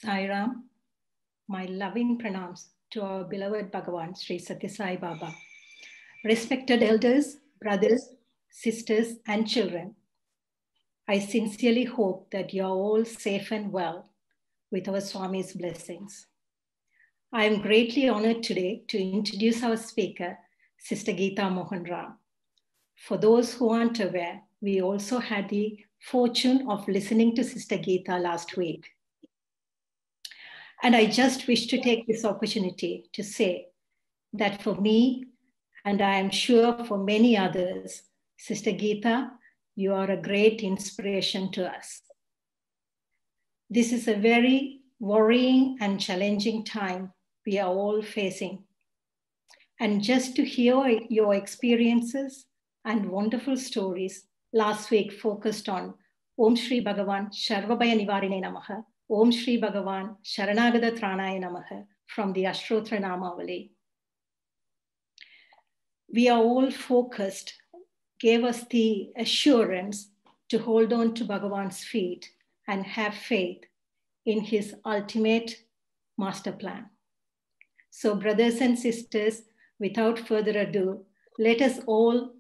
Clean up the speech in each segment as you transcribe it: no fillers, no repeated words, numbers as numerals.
Sai Ram, my loving pranams to our beloved Bhagawan, Sri Sathya Sai Baba. Respected elders, brothers, sisters, and children, I sincerely hope that you are all safe and well with our Swami's blessings. I am greatly honored today to introduce our speaker, Sister Geetha Mohan Ram. For those who aren't aware, we also had the fortune of listening to Sister Geetha last week. And I just wish to take this opportunity to say that for me, and I am sure for many others, Sister Geetha, you are a great inspiration to us. This is a very worrying and challenging time we are all facing. And just to hear your experiences and wonderful stories, last week focused on Om Shri Bhagawan Sharvabhaya Nivarine Namaha, Om Shri Bhagawan Sharanagada Tranaya Namaha from the Ashtotra Namavali. We are all focused, gave us the assurance to hold on to Bhagawan's feet and have faith in his ultimate master plan. So brothers and sisters, without further ado, let us all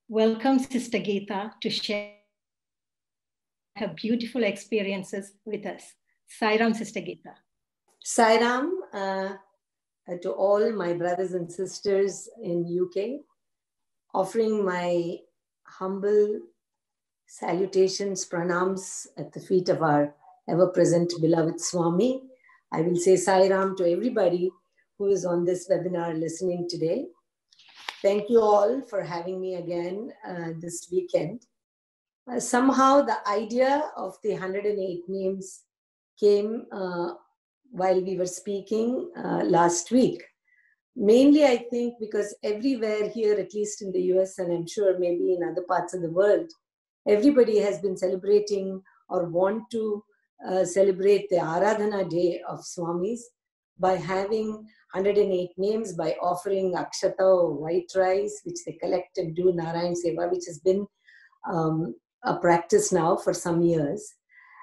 welcome Sister Geetha to share her beautiful experiences with us. Sai Ram, Sister Geetha. Sai Ram to all my brothers and sisters in UK, offering my humble salutations, pranams at the feet of our ever-present beloved Swami. I will say Sai Ram to everybody who is on this webinar listening today. Thank you all for having me again this weekend. Somehow the idea of the 108 names came while we were speaking last week. Mainly, I think, because everywhere here, at least in the US, and I'm sure maybe in other parts of the world, everybody has been celebrating or want to celebrate the Aradhana Day of Swamis by having 108 names, by offering akshata or white rice, which they collect and do Narayan Seva, which has been a practice now for some years.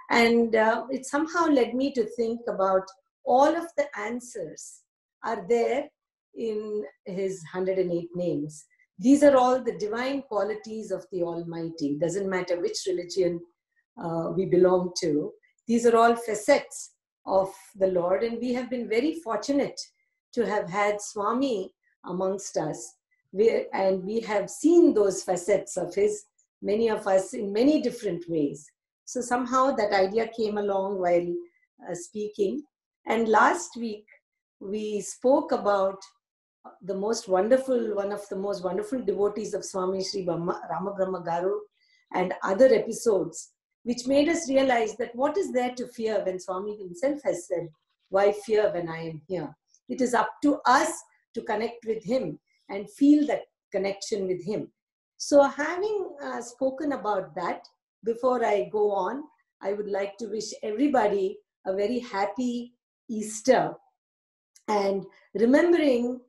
And it somehow led me to think about all of the answers are there in his 108 names. These are all the divine qualities of the Almighty. Doesn't matter which religion we belong to. These are all facets of the Lord. And we have been very fortunate to have had Swami amongst us. And we have seen those facets of his, many of us in many different ways. So somehow that idea came along while speaking. And last week, we spoke about the most wonderful, one of the most wonderful devotees of Swami Sri Ramabrahma Garu and other episodes, which made us realize that what is there to fear when Swami himself has said, why fear when I am here? It is up to us to connect with him and feel that connection with him. So having spoken about that, before I go on, I would like to wish everybody a very happy Easter. And remembering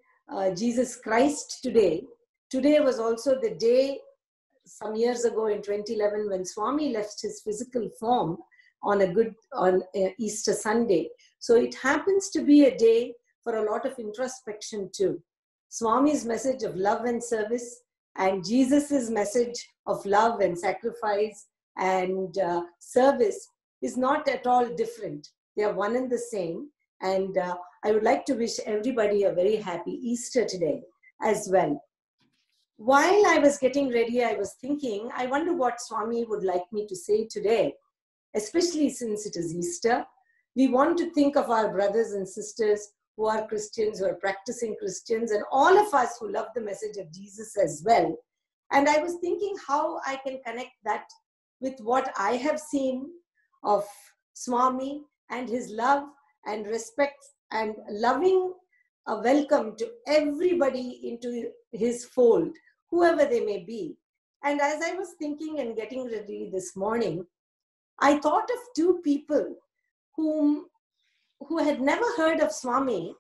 Jesus Christ today. Today was also the day some years ago in 2011 when Swami left his physical form on Easter Sunday. So it happens to be a day for a lot of introspection too. Swami's message of love and service and Jesus's message of love and sacrifice and service is not at all different. They are one and the same. And I would like to wish everybody a very happy Easter today as well. While I was getting ready, I was thinking, I wonder what Swami would like me to say today, especially since it is Easter. We want to think of our brothers and sisters who are Christians, who are practicing Christians, and all of us who love the message of Jesus as well. And I was thinking how I can connect that with what I have seen of Swami and his love and respect and loving a welcome to everybody into his fold, whoever they may be. And as I was thinking and getting ready this morning, I thought of two people who had never heard of Swami,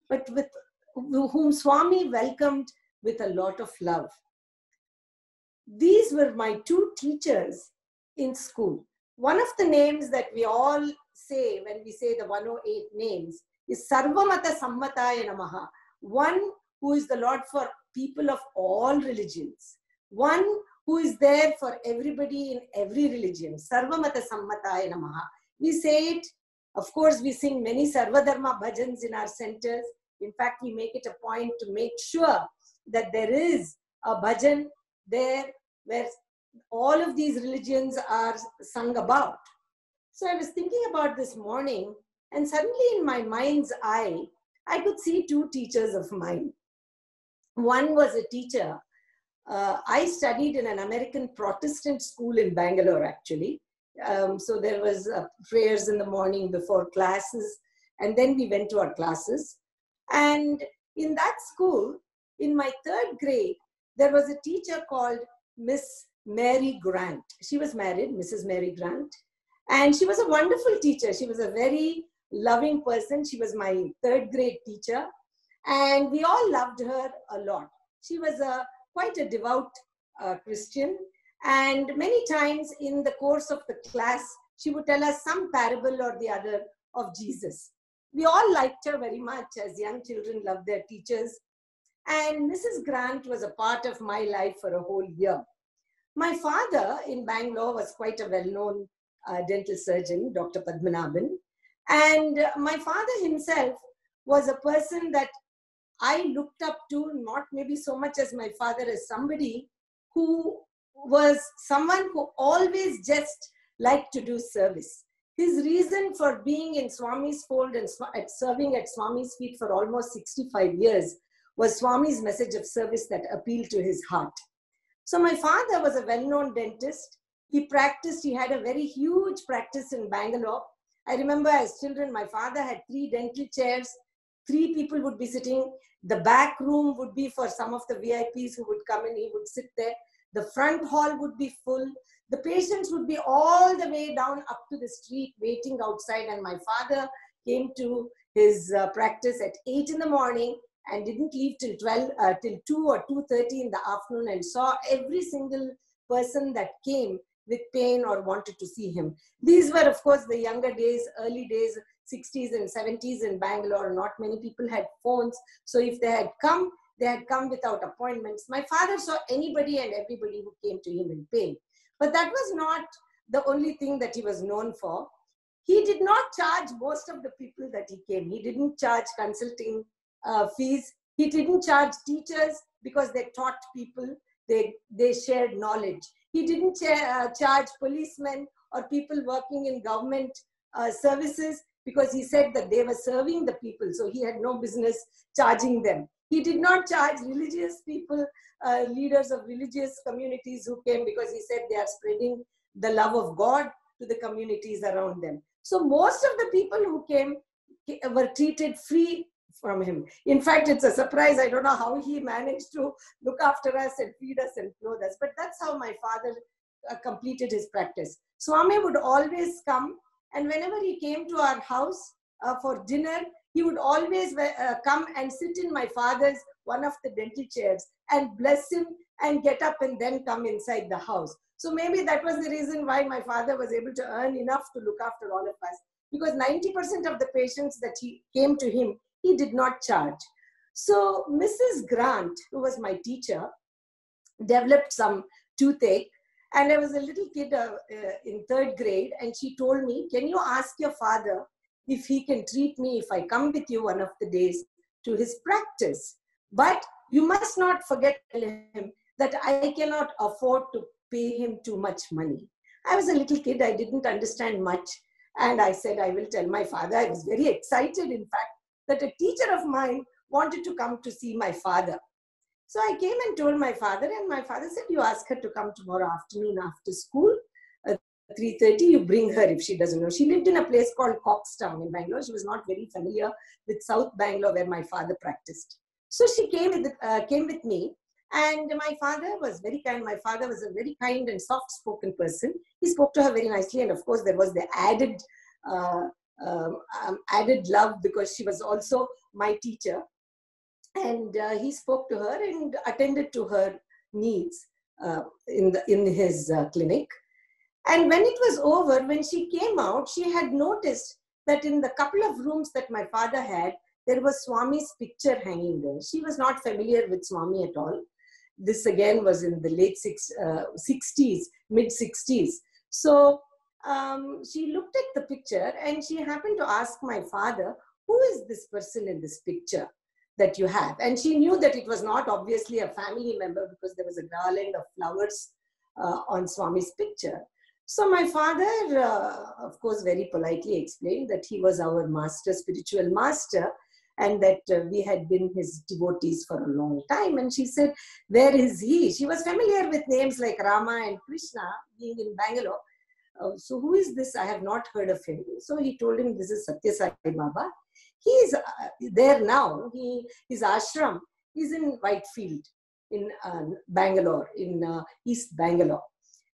but whom Swami welcomed with a lot of love. These were my two teachers in school. One of the names that we all say when we say the 108 names is Sarvamata Sammataya Namaha. One who is the Lord for people of all religions. One who is there for everybody in every religion. Sarvamata Sammataya Namaha. We say it. Of course, we sing many Sarvadharma bhajans in our centers. In fact, we make it a point to make sure that there is a bhajan there where all of these religions are sung about. So I was thinking about this morning, and suddenly in my mind's eye, I could see two teachers of mine. One was a teacher. I studied in an American Protestant school in Bangalore, actually. So there was prayers in the morning before classes, and then we went to our classes. And in that school, in my 3rd grade, there was a teacher called Miss Mary Grant. She was married, Mrs. Mary Grant. And she was a wonderful teacher. She was a very loving person. She was my 3rd grade teacher. And we all loved her a lot. She was quite a devout Christian. And many times in the course of the class, she would tell us some parable or the other of Jesus. We all liked her very much, as young children love their teachers. And Mrs. Grant was a part of my life for a whole year. My father in Bangalore was quite a well-known dental surgeon, Dr. Padmanabhan. And my father himself was a person that I looked up to, not maybe so much as my father, as somebody who was someone who always just liked to do service. His reason for being in Swami's fold and serving at Swami's feet for almost 65 years was Swami's message of service that appealed to his heart. So my father was a well-known dentist. He practiced, he had a very huge practice in Bangalore. I remember as children, my father had 3 dental chairs. 3 people would be sitting. The back room would be for some of the VIPs who would come in, he would sit there. The front hall would be full. The patients would be all the way down up to the street waiting outside. And my father came to his practice at 8 in the morning and didn't leave till 2 or 2:30 in the afternoon, and saw every single person that came with pain or wanted to see him. These were, of course, the younger days, early days, 60s and 70s in Bangalore. Not many people had phones. So if they had come without appointments. My father saw anybody and everybody who came to him in pain. But that was not the only thing that he was known for. He did not charge most of the people that he came. He didn't charge consulting fees. He didn't charge teachers because they taught people, they shared knowledge. He didn't charge policemen or people working in government services because he said that they were serving the people. So he had no business charging them. He did not charge religious people, leaders of religious communities who came, because he said they are spreading the love of God to the communities around them. So most of the people who came were treated free from him. In fact, it's a surprise. I don't know how he managed to look after us and feed us and clothe us. But that's how my father completed his practice. Swami would always come, and whenever he came to our house for dinner, he would always come and sit in my father's one of the dental chairs and bless him and get up and then come inside the house. So maybe that was the reason why my father was able to earn enough to look after all of us, because 90% of the patients that he came to him, he did not charge. So Mrs. Grant, who was my teacher, developed some toothache. And I was a little kid in 3rd grade, and she told me, can you ask your father if he can treat me if I come with you one of the days to his practice? But you must not forget him that I cannot afford to pay him too much money. I was a little kid, I didn't understand much. And I said, I will tell my father. I was very excited, in fact, that a teacher of mine wanted to come to see my father. So I came and told my father, and my father said, you ask her to come tomorrow afternoon after school, 3:30, you bring her if she doesn't know. She lived in a place called Coxtown in Bangalore. She was not very familiar with South Bangalore where my father practiced. So she came with me, and my father was very kind. My father was a very kind and soft-spoken person. He spoke to her very nicely, and of course there was the added love because she was also my teacher. And he spoke to her and attended to her needs in his clinic. And when it was over, when she came out, she had noticed that in the couple of rooms that my father had, there was Swami's picture hanging there. She was not familiar with Swami at all. This again was in the late 60s, mid 60s. So she looked at the picture and she happened to ask my father, who is this person in this picture that you have? And she knew that it was not obviously a family member because there was a garland of flowers on Swami's picture. So my father, of course, very politely explained that he was our master, spiritual master, and that we had been his devotees for a long time. And she said, where is he? She was familiar with names like Rama and Krishna, being in Bangalore. So who is this? I have not heard of him. So he told him, this is Sathya Sai Baba. He is there now. His ashram is in Whitefield in Bangalore, in East Bangalore.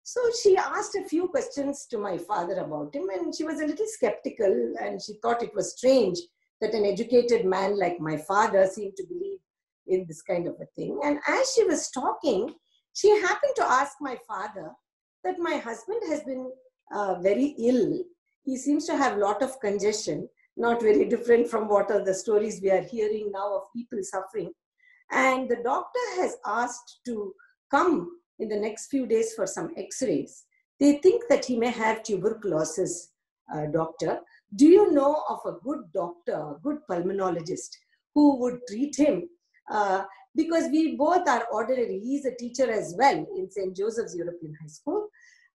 So she asked a few questions to my father about him, and she was a little skeptical, and she thought it was strange that an educated man like my father seemed to believe in this kind of a thing. And as she was talking, she happened to ask my father that my husband has been very ill. He seems to have a lot of congestion, not very different from what are the stories we are hearing now of people suffering. And the doctor has asked to come in the next few days for some x-rays. They think that he may have tuberculosis, doctor. Do you know of a good doctor, a good pulmonologist who would treat him? Because we both are ordinary. He's a teacher as well in St. Joseph's European High School,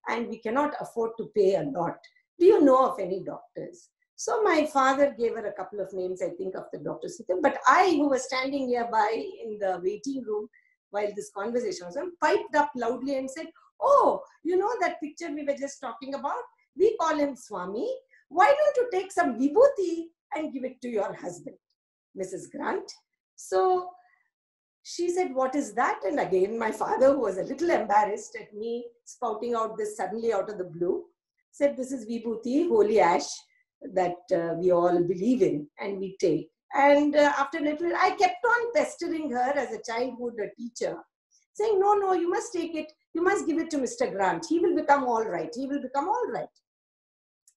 and we cannot afford to pay a lot. Do you know of any doctors? So my father gave her a couple of names, I think, of the doctors. But I, who was standing nearby in the waiting room while this conversation was on, piped up loudly and said, oh, you know that picture we were just talking about? We call him Swami. Why don't you take some vibhuti and give it to your husband, Mrs. Grant? So she said, what is that? And again, my father, who was a little embarrassed at me spouting out this suddenly out of the blue, said, this is vibhuti, holy ash, that we all believe in and we take. And after a little, I kept on pestering her as a childhood teacher, saying, no, you must take it. You must give it to Mr. Grant. He will become all right. He will become all right.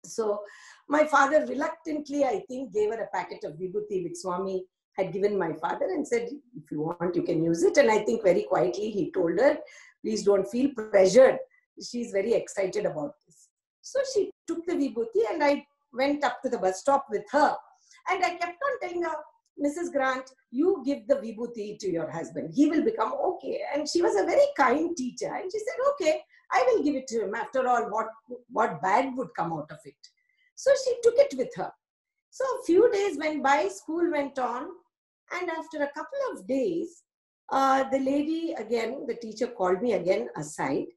So my father reluctantly, I think, gave her a packet of vibhuti which Swami had given my father and said, if you want, you can use it. And I think very quietly he told her, please don't feel pressured. She's very excited about this. So she took the vibhuti and I went up to the bus stop with her. And I kept on telling her, Mrs. Grant, you give the vibhuti to your husband. He will become okay. And she was a very kind teacher. And she said, okay, I will give it to him. After all, what bad would come out of it? So she took it with her. So a few days went by, school went on. And after a couple of days, the lady again, the teacher called me again aside.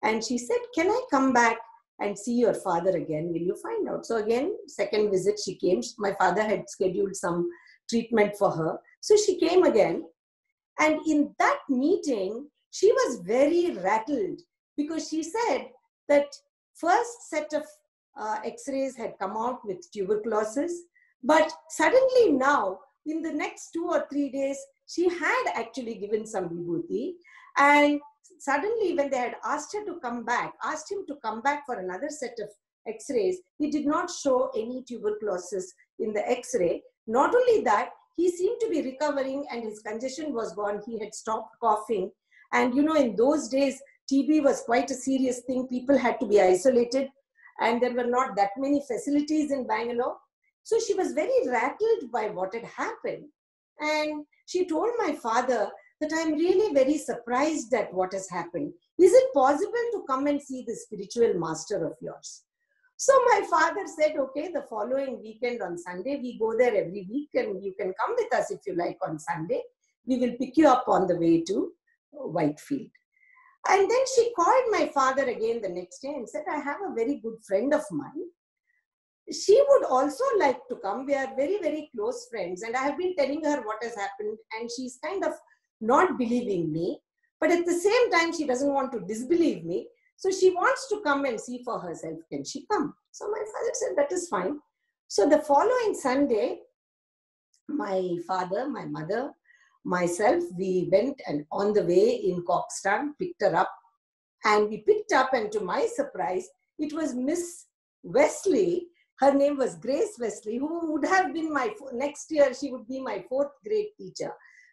And she said, can I come back and see your father again? Will you find out? So again, second visit she came. My father had scheduled some treatment for her. So she came again. And in that meeting, she was very rattled because she said that first set of x-rays had come out with tuberculosis. But suddenly now, in the next 2 or 3 days, she had actually given some vibhuti. And suddenly when they had asked him to come back for another set of x-rays, he did not show any tuberculosis in the x-ray. Not only that, he seemed to be recovering and his congestion was gone. He had stopped coughing. And you know, in those days, TB was quite a serious thing. People had to be isolated and there were not that many facilities in Bangalore. So she was very rattled by what had happened. And she told my father that I'm really very surprised at what has happened. Is it possible to come and see the spiritual master of yours? So my father said, okay, the following weekend on Sunday, we go there every week and you can come with us if you like on Sunday. We will pick you up on the way to Whitefield. And then she called my father again the next day and said, I have a very good friend of mine. She would also like to come. We are very, very close friends. And I have been telling her what has happened and she's kind of not believing me. But at the same time, she doesn't want to disbelieve me. So she wants to come and see for herself. Can she come? So my father said, that is fine. So the following Sunday, my father, my mother, myself, we went and on the way in Coxtown, picked her up. And we picked up and to my surprise, it was Miss Wesley. Her name was Grace Wesley, who would have been next year, she would be my 4th grade teacher.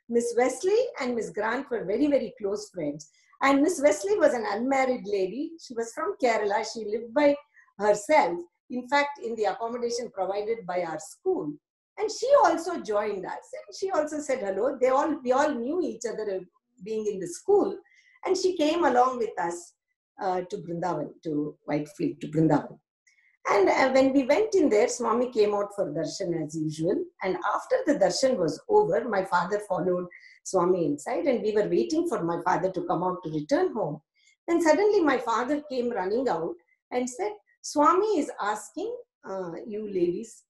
Miss Wesley and Miss Grant were very, very close friends. And Miss Wesley was an unmarried lady. She was from Kerala. She lived by herself, in fact, in the accommodation provided by our school. And she also joined us. And she also said hello. We all knew each other being in the school. And she came along with us to Brindavan, to Whitefield, to Brindavan. And when we went in there, Swami came out for darshan as usual. And after the darshan was over, my father followed Swami inside, and we were waiting for my father to come out to return home. Then suddenly my father came running out and said, Swami is asking you ladies,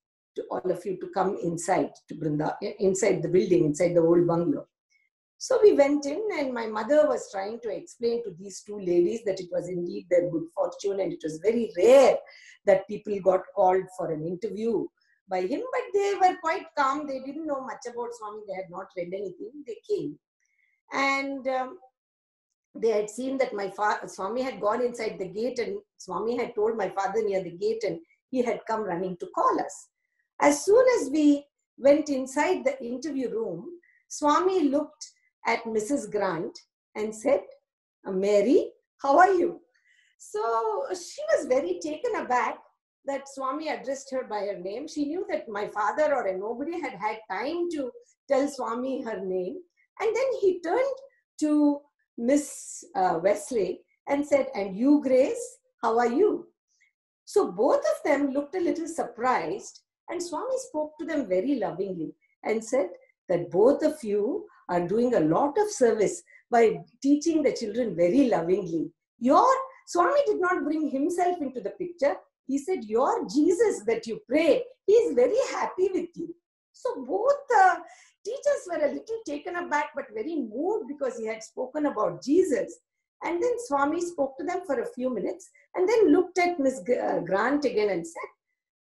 all of you, to come inside to inside the building, inside the old bungalow. So we went in, and my mother was trying to explain to these 2 ladies that it was indeed their good fortune, and it was very rare that people got called for an interview by him, but they were quite calm. They didn't know much about Swami. They had not read anything. They came. And they had seen that Swami had gone inside the gate, and Swami had told my father near the gate, and he had come running to call us. As soon as we went inside the interview room, Swami looked at Mrs. Grant and said, Mary, how are you? So she was very taken aback that Swami addressed her by her name. She knew that my father or nobody had had time to tell Swami her name. And then he turned to Miss Wesley and said, and you, Grace, how are you? So both of them looked a little surprised, and Swami spoke to them very lovingly and said that both of you are doing a lot of service by teaching the children very lovingly. Swami did not bring himself into the picture. He said, your Jesus that you pray, he is very happy with you. So both teachers were a little taken aback, but very moved because he had spoken about Jesus. And then Swami spoke to them for a few minutes and then looked at Miss Grant again and said,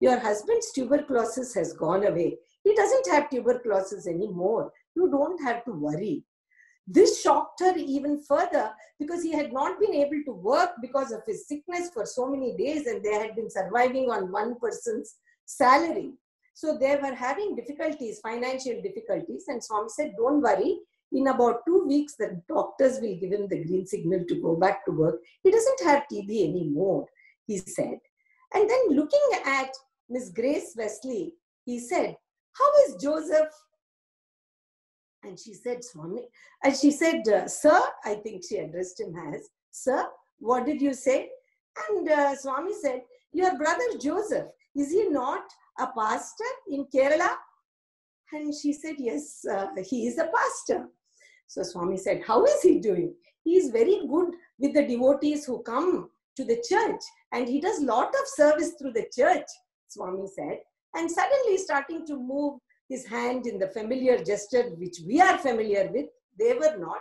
your husband's tuberculosis has gone away. He doesn't have tuberculosis anymore. You don't have to worry. This shocked her even further because he had not been able to work because of his sickness for so many days, and they had been surviving on one person's salary. So they were having difficulties, financial difficulties, and Swami said, don't worry. In about 2 weeks, the doctors will give him the green signal to go back to work. He doesn't have TB anymore, he said. And then looking at Miss Grace Wesley, he said, how is Joseph? And she said, Swami, and she said, sir, I think she addressed him as, sir, what did you say? And Swami said, your brother Joseph, is he not a pastor in Kerala? And she said, yes, he is a pastor. So Swami said, how is he doing? He is very good with the devotees who come to the church, and he does a lot of service through the church, Swami said. And suddenly starting to move his hand in the familiar gesture which we are familiar with, they were not.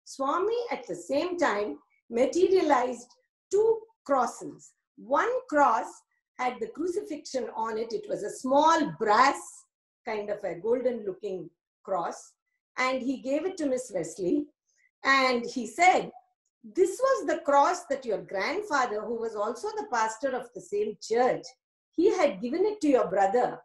Swami at the same time materialized 2 crosses. One cross had the crucifixion on it. It was a small brass, kind of a golden looking cross. And he gave it to Miss Wesley. And he said, this was the cross that your grandfather, who was also the pastor of the same church, he had given it to your brother.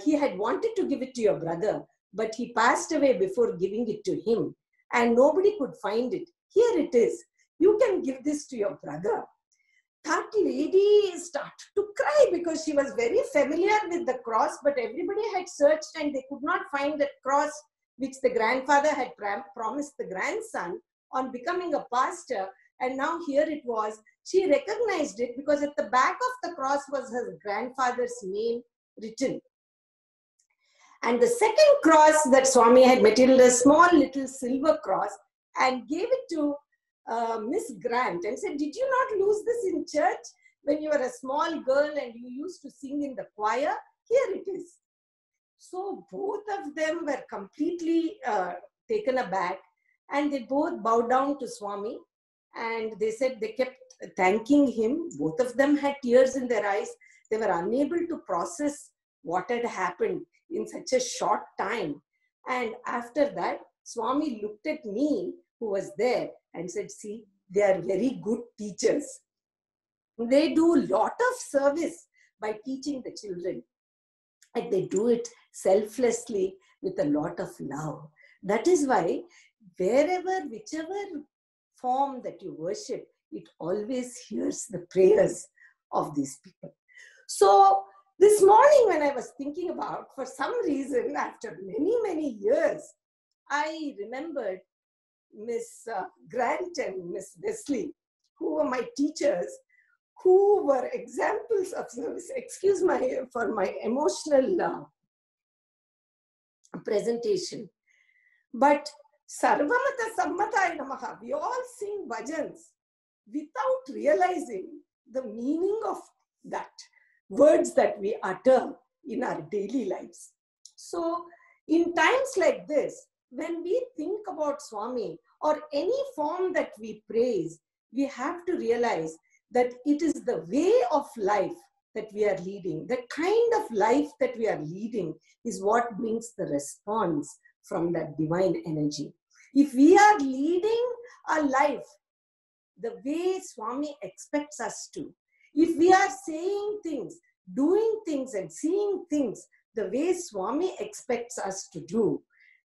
He had wanted to give it to your brother, but he passed away before giving it to him, and nobody could find it. Here it is. You can give this to your brother. That lady started to cry because she was very familiar with the cross, but everybody had searched and they could not find that cross which the grandfather had promised the grandson on becoming a pastor. And now here it was. She recognized it because at the back of the cross was her grandfather's name written. And the second cross that Swami had materialized, a small little silver cross, and gave it to Miss Grant and said, did you not lose this in church when you were a small girl and you used to sing in the choir? Here it is. So both of them were completely taken aback, and they both bowed down to Swami, and they said they kept thanking him. Both of them had tears in their eyes. They were unable to process what had happened in such a short time. And after that, Swami looked at me, who was there, and said, see, they are very good teachers. They do a lot of service by teaching the children, and they do it selflessly with a lot of love. That is why wherever, whichever form that you worship, it always hears the prayers of these people. So this morning when I was thinking about, for some reason, after many, many years, I remembered Miss Grant and Miss Wesley, who were my teachers, who were examples of service. Excuse for my emotional presentation. But Sarvamata Sammataya Namaha, we all sing bhajans without realizing the meaning of that, words that we utter in our daily lives. So in times like this, when we think about Swami or any form that we praise, we have to realize that it is the way of life that we are leading. The kind of life that we are leading is what brings the response from that divine energy. If we are leading a life the way Swami expects us to, if we are saying things, doing things and seeing things the way Swami expects us to do,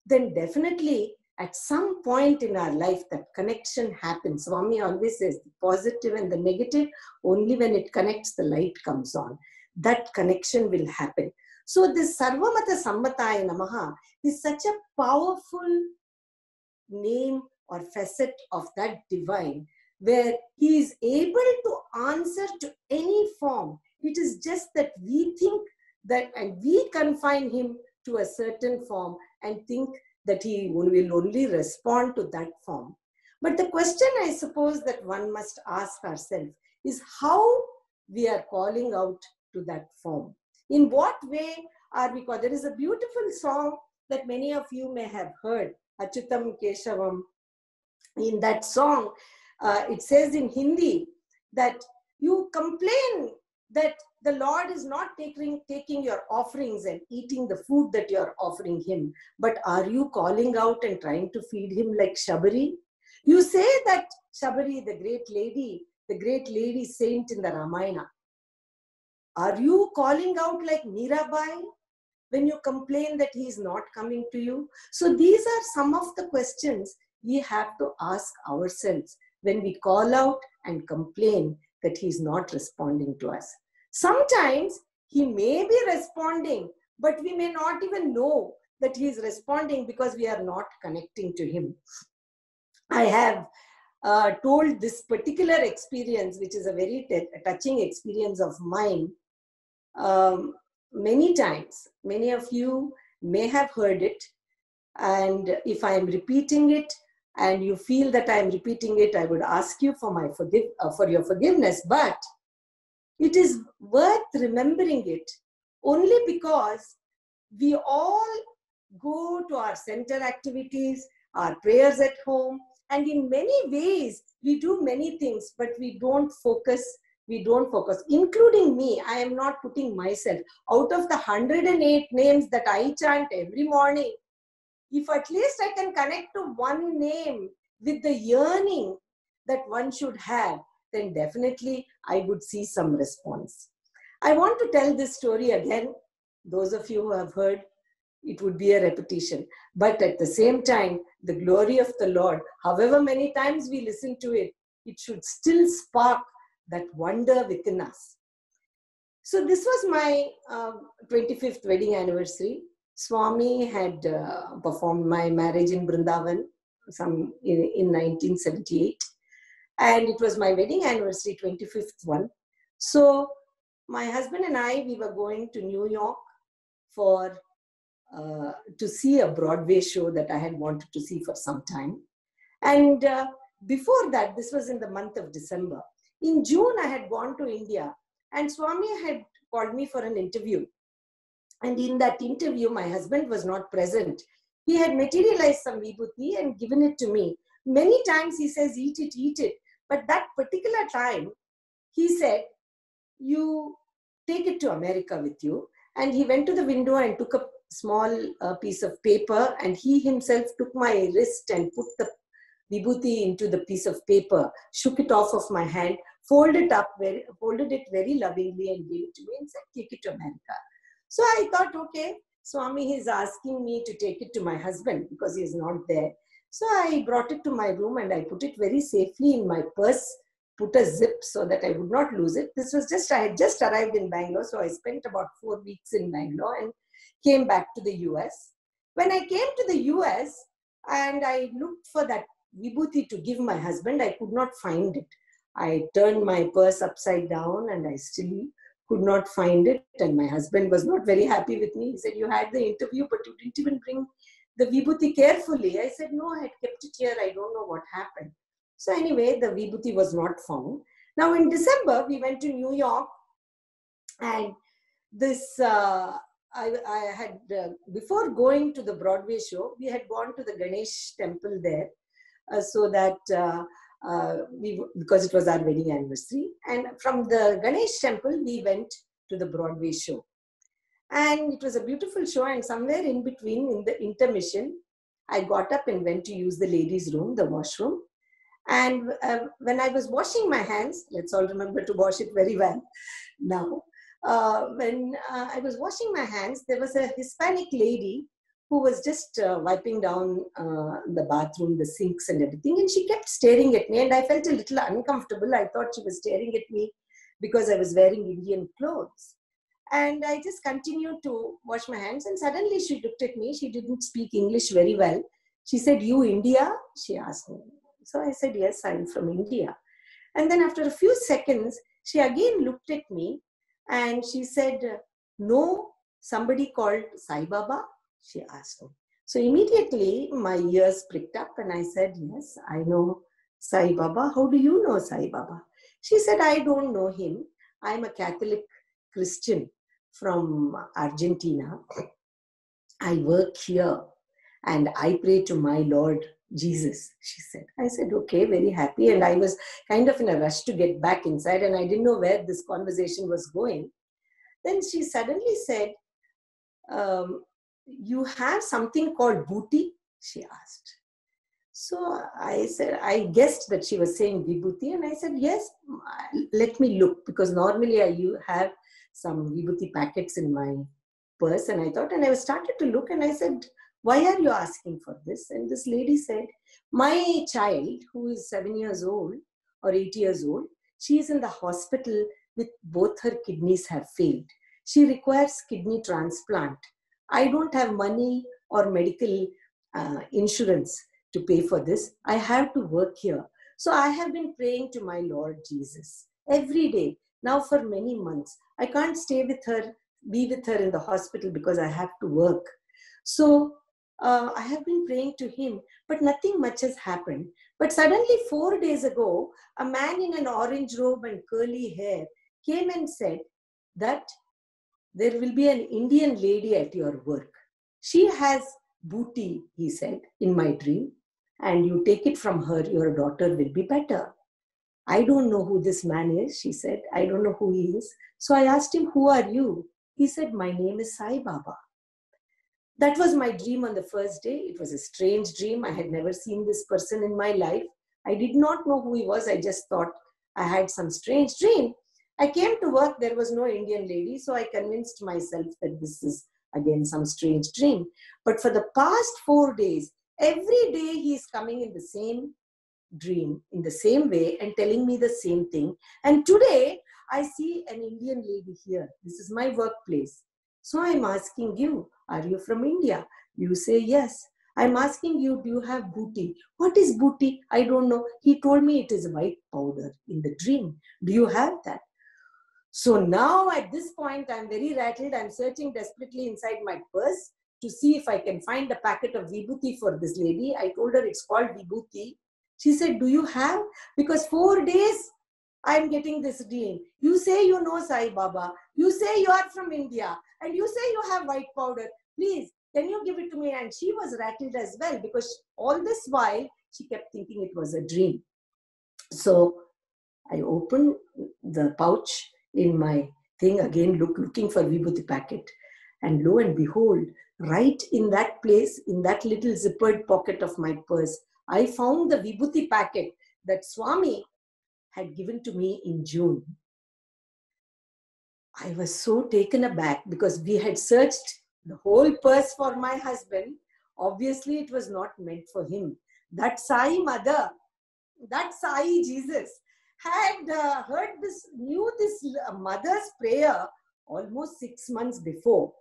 then definitely at some point in our life that connection happens. Swami always says the positive and the negative, only when it connects the light comes on. That connection will happen. So this Sarvamata Sammataya Namaha is such a powerful name or facet of that divine, where he is able to answer to any form. It is just that we think that, and we confine him to a certain form and think that he will only respond to that form. But the question, I suppose, that one must ask ourselves is how we are calling out to that form. In what way are we called? There is a beautiful song that many of you may have heard, Achyutam Keshavam. In that song, it says in Hindi that you complain that the Lord is not taking your offerings and eating the food that you are offering him. But are you calling out and trying to feed him like Shabari? You say that Shabari, the great lady saint in the Ramayana. Are you calling out like Mirabai when you complain that he is not coming to you? So these are some of the questions we have to ask ourselves when we call out and complain that he is not responding to us. Sometimes he may be responding, but we may not even know that he is responding because we are not connecting to him. I have told this particular experience, which is a very touching experience of mine, many times. Many of you may have heard it, and if I am repeating it and you feel that I am repeating it, I would ask you for your forgiveness. But it is worth remembering it only because we all go to our center activities, our prayers at home, and in many ways we do many things, but we don't focus, including me. I am not putting myself. Out of the 108 names that I chant every morning, if at least I can connect to one name with the yearning that one should have, then definitely I would see some response. I want to tell this story again. Those of you who have heard, it would be a repetition. But at the same time, the glory of the Lord, however many times we listen to it, it should still spark that wonder within us. So this was my 25th wedding anniversary. Swami had performed my marriage in Brindavan in 1978. And it was my wedding anniversary, 25th one. So my husband and I, we were going to New York to see a Broadway show that I had wanted to see for some time. And before that, this was in the month of December. In June, I had gone to India, and Swami had called me for an interview. And in that interview, my husband was not present. He had materialized some vibhuti and given it to me. Many times he says, eat it, eat it. But that particular time, he said, you take it to America with you. And he went to the window and took a small piece of paper, and he himself took my wrist and put the vibhuti into the piece of paper, shook it off of my hand, folded it very lovingly and gave it to me and said, take it to America. So I thought, okay, Swami is asking me to take it to my husband because he is not there. So I brought it to my room and I put it very safely in my purse, put a zip so that I would not lose it. I had just arrived in Bangalore, so I spent about 4 weeks in Bangalore and came back to the US. When I came to the US and I looked for that vibhuti to give my husband, I could not find it. I turned my purse upside down and I still could not find it. And my husband was not very happy with me. He said, you had the interview, but you didn't even bring the vibhuti carefully. I said, no, I had kept it here. I don't know what happened. So anyway, the vibhuti was not found. Now in December, we went to New York, and this, I had, before going to the Broadway show, we had gone to the Ganesh temple there so that, because it was our wedding anniversary. And from the Ganesh temple, we went to the Broadway show. And it was a beautiful show, and somewhere in between, in the intermission, I got up and went to use the ladies' room, the washroom. And when I was washing my hands, let's all remember to wash it very well now. When I was washing my hands, there was a Hispanic lady who was just wiping down the bathroom, the sinks and everything. And she kept staring at me, and I felt a little uncomfortable. I thought she was staring at me because I was wearing Indian clothes. And I just continued to wash my hands, and suddenly she looked at me. She didn't speak English very well. She said, "You India?" She asked me. So I said, "Yes, I'm from India." And then after a few seconds, she again looked at me and she said, "No, somebody called Sai Baba?" She asked me. So immediately my ears pricked up and I said, "Yes, I know Sai Baba. How do you know Sai Baba?" She said, "I don't know him. I'm a Catholic Christian from Argentina. I work here and I pray to my Lord Jesus," she said. I said, "Okay, very happy." And I was kind of in a rush to get back inside and I didn't know where this conversation was going. Then she suddenly said, "You have something called booty?" she asked. So I said, I guessed that she was saying vibhuti, and I said, "Yes, let me look," because normally I have some vibhuti packets in my purse. And I thought, and I started to look and I said, "Why are you asking for this?" And this lady said, "My child, who is 7 years old or 8 years old, she is in the hospital with both her kidneys have failed. She requires kidney transplant. I don't have money or medical insurance to pay for this. I have to work here. So I have been praying to my Lord Jesus every day now for many months. I can't stay with her, be with her in the hospital because I have to work. So I have been praying to him, but nothing much has happened. But suddenly 4 days ago, a man in an orange robe and curly hair came and said that there will be an Indian lady at your work. She has booty," he said, in my dream, "and you take it from her, your daughter will be better." "I don't know who this man is," she said. "I don't know who he is." So I asked him, "Who are you?" He said, "My name is Sai Baba." That was my dream on the first day. It was a strange dream. I had never seen this person in my life. I did not know who he was. I just thought I had some strange dream. I came to work. There was no Indian lady. So I convinced myself that this is again some strange dream. But for the past 4 days, every day he is coming in the same dream, in the same way, and telling me the same thing. And today I see an Indian lady here. This is my workplace. So I'm asking you, are you from India? You say yes. I'm asking you, do you have booty? What is booty? I don't know. He told me it is white powder in the dream. Do you have that? So now at this point, I'm very rattled. I'm searching desperately inside my purse to see if I can find a packet of vibhuti for this lady. I told her it's called vibhuti. She said, "Do you have?" Because 4 days I'm getting this dream. You say you know Sai Baba. You say you are from India. And you say you have white powder. Please, can you give it to me? And she was rattled as well because all this while she kept thinking it was a dream. So I opened the pouch in my thing again, looking for vibhuti packet. And lo and behold, right in that place, in that little zippered pocket of my purse, I found the vibhuti packet that Swami had given to me in June. I was so taken aback because we had searched the whole purse for my husband. Obviously, it was not meant for him. That Sai mother, that Sai Jesus had knew this mother's prayer almost 6 months before.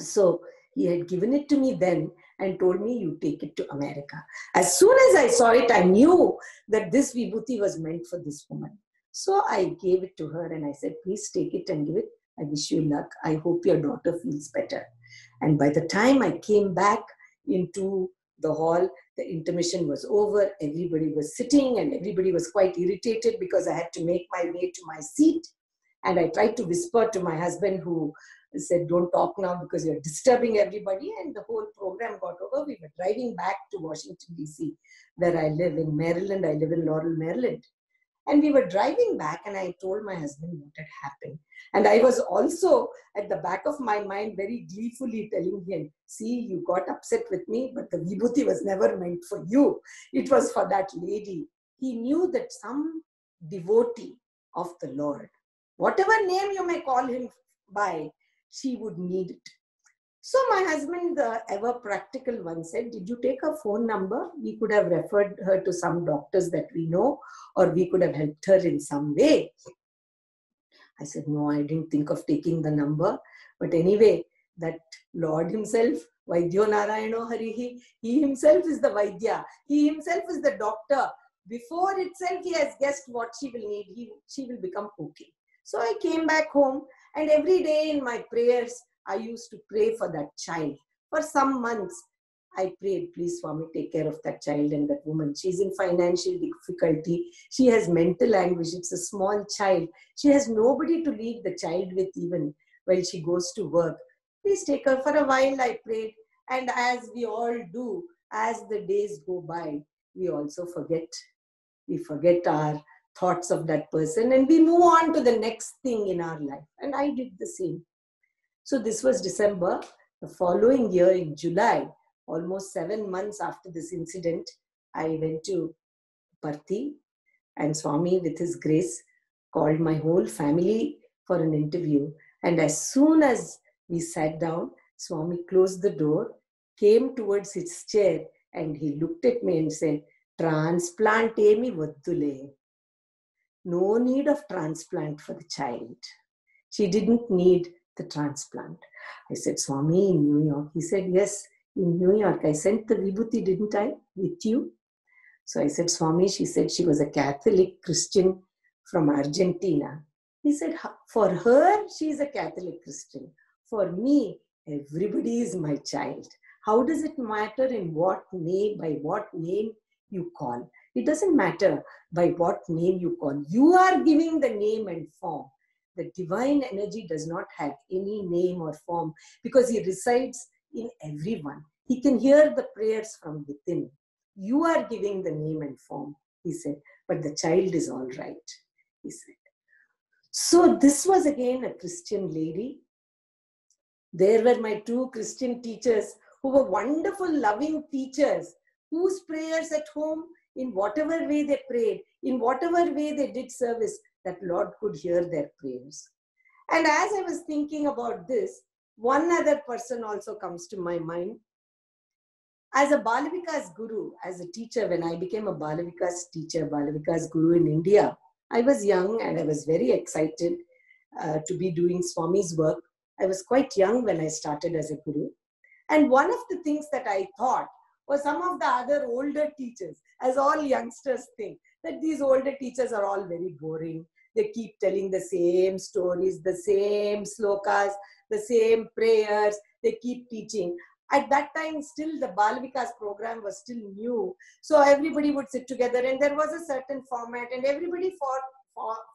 So he had given it to me then and told me, you take it to America. As soon as I saw it, I knew that this vibhuti was meant for this woman. So I gave it to her and I said, please take it and give it. I wish you luck. I hope your daughter feels better. And by the time I came back into the hall, the intermission was over. Everybody was sitting and everybody was quite irritated because I had to make my way to my seat. And I tried to whisper to my husband, who said, don't talk now because you're disturbing everybody. And the whole program got over. We were driving back to Washington, D.C., where I live in Maryland. I live in Laurel, Maryland. And we were driving back and I told my husband what had happened. And I was also at the back of my mind very gleefully telling him, see, you got upset with me, but the vibhuti was never meant for you. It was for that lady. He knew that some devotee of the Lord, whatever name you may call him by, she would need it. So my husband, the ever practical one, said, did you take her phone number? We could have referred her to some doctors that we know, or we could have helped her in some way. I said, no, I didn't think of taking the number. But anyway, that Lord himself, Vaidyo Narayano Harihi, he himself is the Vaidya. He himself is the doctor. Before itself, he has guessed what she will need. She will become okay. So I came back home, and every day in my prayers, I used to pray for that child. For some months, I prayed, please, Swami, take care of that child and that woman. She's in financial difficulty. She has mental anguish. It's a small child. She has nobody to leave the child with even while she goes to work. Please take her. For a while, I prayed. And as we all do, as the days go by, we also forget. We forget our thoughts of that person and we move on to the next thing in our life. And I did the same. So this was December. The following year in July, almost 7 months after this incident, I went to Parthi, and Swami, with his grace, called my whole family for an interview. And as soon as we sat down, Swami closed the door, came towards his chair, and he looked at me and said, transplant emi vaddule. No need of transplant for the child. She didn't need the transplant. I said, Swami, in New York. He said, yes, in New York. I sent the vibhuti, didn't I, with you? So I said, Swami, she said she was a Catholic Christian from Argentina. He said, for her, she is a Catholic Christian. For me, everybody is my child. How does it matter in what name, by what name you call? It doesn't matter by what name you call. You are giving the name and form. The divine energy does not have any name or form because he resides in everyone. He can hear the prayers from within. You are giving the name and form, he said, but the child is all right, he said. So this was again a Christian lady. There were my two Christian teachers who were wonderful, loving teachers whose prayers at home, in whatever way they prayed, in whatever way they did service, that Lord could hear their prayers. And as I was thinking about this, one other person also comes to my mind. As a Balavikas Guru, as a teacher, when I became a Balavikas teacher, Balavikas Guru in India, I was young and I was very excited to be doing Swami's work. I was quite young when I started as a Guru. And one of the things that I thought was some of the other older teachers, as all youngsters think, that these older teachers are all very boring. They keep telling the same stories, the same slokas, the same prayers. They keep teaching. At that time, still the Balavikas program was still new. So everybody would sit together and there was a certain format and everybody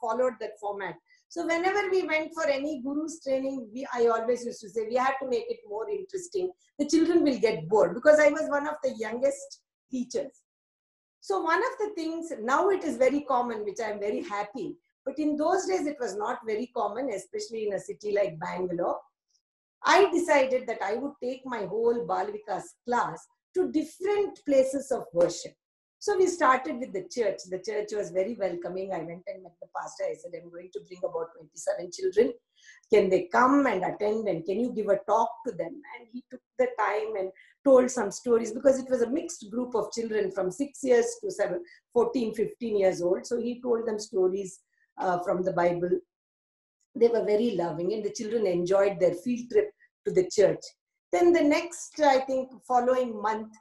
followed that format. So whenever we went for any guru's training, I always used to say, we have to make it more interesting. The children will get bored because I was one of the youngest teachers. So one of the things, now it is very common, which I am very happy. But in those days, it was not very common, especially in a city like Bangalore. I decided that I would take my whole Balavikas class to different places of worship. So we started with the church. The church was very welcoming. I went and met the pastor. I said, I'm going to bring about 27 children. Can they come and attend, and can you give a talk to them? And he took the time and told some stories, because it was a mixed group of children from 6 years to 14, 15 years old. So he told them stories from the Bible. They were very loving, and the children enjoyed their field trip to the church. Then the next, I think, following month,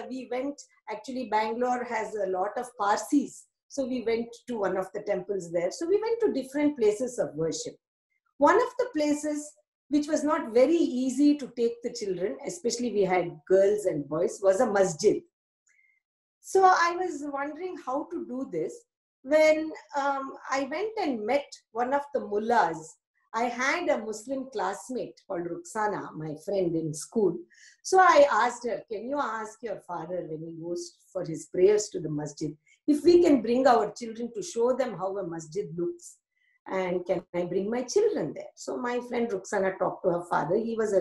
we went, actually Bangalore has a lot of Parsis. So we went to one of the temples there. So we went to different places of worship. One of the places which was not very easy to take the children, especially we had girls and boys, was a masjid. So I was wondering how to do this. When I went and met one of the mullahs, I had a Muslim classmate called Ruxana, my friend in school. So I asked her, can you ask your father when he goes for his prayers to the masjid, if we can bring our children to show them how a masjid looks? And can I bring my children there? So my friend Ruxana talked to her father. He was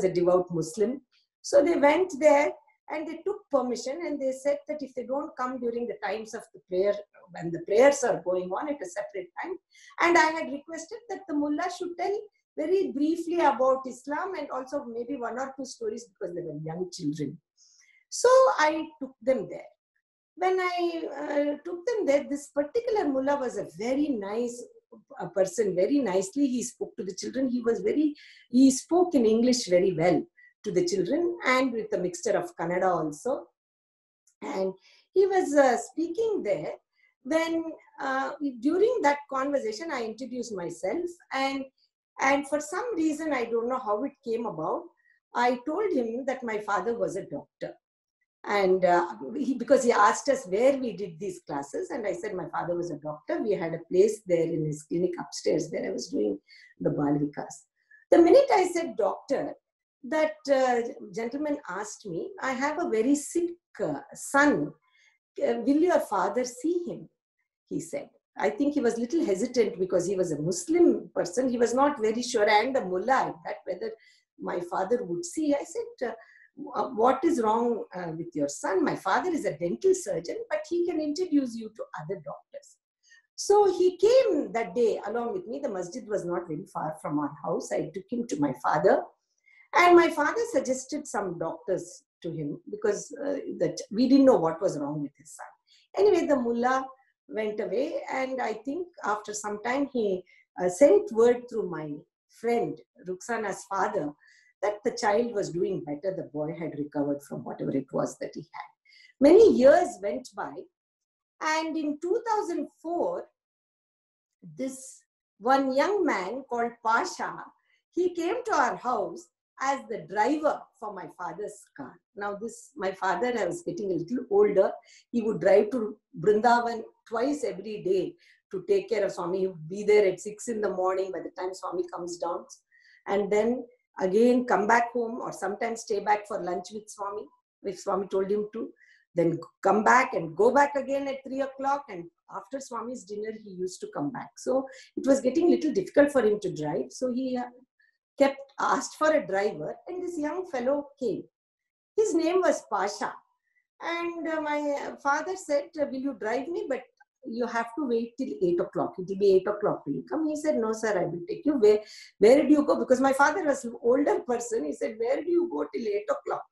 a devout Muslim. So they went there and they took permission, and they said that if they don't come during the times of the prayer, when the prayers are going on at a separate time. And I had requested that the mullah should tell very briefly about Islam, and also maybe one or two stories, because they were young children. So I took them there. When I took them there, this particular mullah was a very nice person, very nicely he spoke to the children. He spoke in English very well to the children, and with a mixture of Kannada also. And he was speaking there. When during that conversation, I introduced myself, and for some reason, I don't know how it came about, I told him that my father was a doctor. And because he asked us where we did these classes, and I said my father was a doctor. We had a place there in his clinic upstairs where I was doing the Balavikas. The minute I said doctor, that gentleman asked me, I have a very sick son. Will your father see him? He said. I think he was a little hesitant because he was a Muslim person. He was not very sure, and a mullah, that whether my father would see. I said, what is wrong with your son? My father is a dental surgeon, but he can introduce you to other doctors. So he came that day along with me. The masjid was not very far from our house. I took him to my father, and my father suggested some doctors to him, because that we didn't know what was wrong with his son. Anyway, the mullah went away, and I think after some time he sent word through my friend Ruxana's father that the child was doing better. The boy had recovered from whatever it was that he had. Many years went by, and in 2004, this one young man called Pasha, he came to our house as the driver for my father's car. Now my father was getting a little older. He would drive to Brindavan twice every day to take care of Swami. He would be there at 6 in the morning by the time Swami comes down. And then again come back home, or sometimes stay back for lunch with Swami, if Swami told him to. Then come back and go back again at 3 o'clock. And after Swami's dinner, he used to come back. So it was getting a little difficult for him to drive. So he asked for a driver, and this young fellow came. His name was Pasha. And my father said, will you drive me? But you have to wait till 8 o'clock. It will be 8 o'clock till you come. He said, no, sir, I will take you. Where do you go? Because my father was an older person. He said, where do you go till 8 o'clock?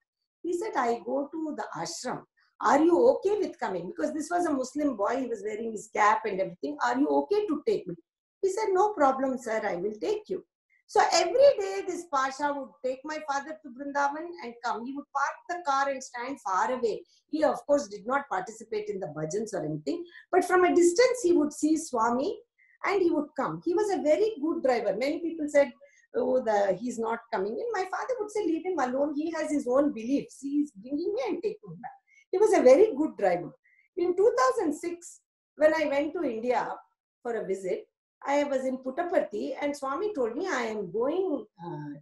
He said, I go to the ashram. Are you okay with coming? Because this was a Muslim boy. He was wearing his cap and everything. Are you okay to take me? He said, no problem, sir. I will take you. So every day this Pasha would take my father to Brindavan and come. He would park the car and stand far away. He, of course, did not participate in the bhajans or anything. But from a distance, he would see Swami and he would come. He was a very good driver. Many people said, oh, he's not coming in. My father would say, leave him alone. He has his own beliefs. He is bringing me and taking me back. He was a very good driver. In 2006, when I went to India for a visit, I was in Puttaparthi, and Swami told me, I am going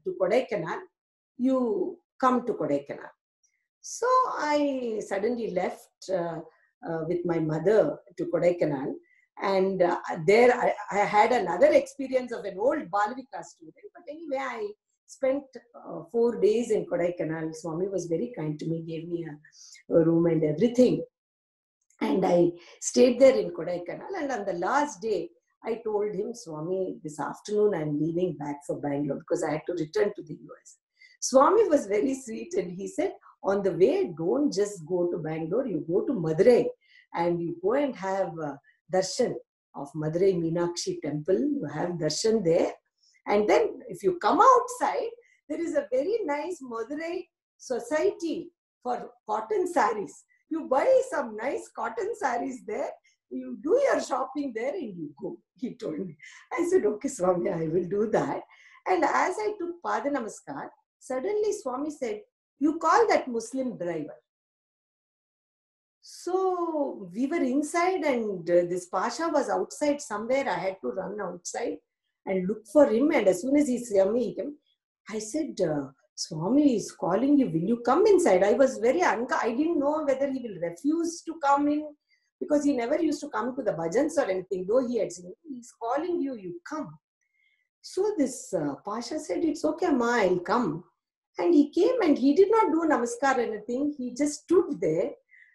to Kodaikanal. You come to Kodaikanal. So I suddenly left with my mother to Kodaikanal. And there I had another experience of an old Balavika student. But anyway, I spent 4 days in Kodaikanal. Swami was very kind to me, gave me a room and everything. And I stayed there in Kodaikanal. And on the last day, I told him, Swami, this afternoon I'm leaving back for Bangalore because I had to return to the US. Swami was very sweet and he said, on the way, don't just go to Bangalore, you go to Madurai and you go and have darshan of Madurai Meenakshi temple. You have darshan there. And then if you come outside, there is a very nice Madurai society for cotton saris. You buy some nice cotton saris there, you do your shopping there and you go, he told me. I said, okay, Swami, I will do that. And as I took Pada Namaskar, suddenly Swami said, you call that Muslim driver. So we were inside and this Pasha was outside somewhere. I had to run outside and look for him. And as soon as he saw me, I said, Swami is calling you. Will you come inside? I was very I didn't know whether he will refuse to come in because he never used to come to the bhajans or anything. Though he had seen, he's calling you, you come. So this Pasha said, it's okay, Ma, I'll come. And he came and he did not do namaskar or anything. He just stood there.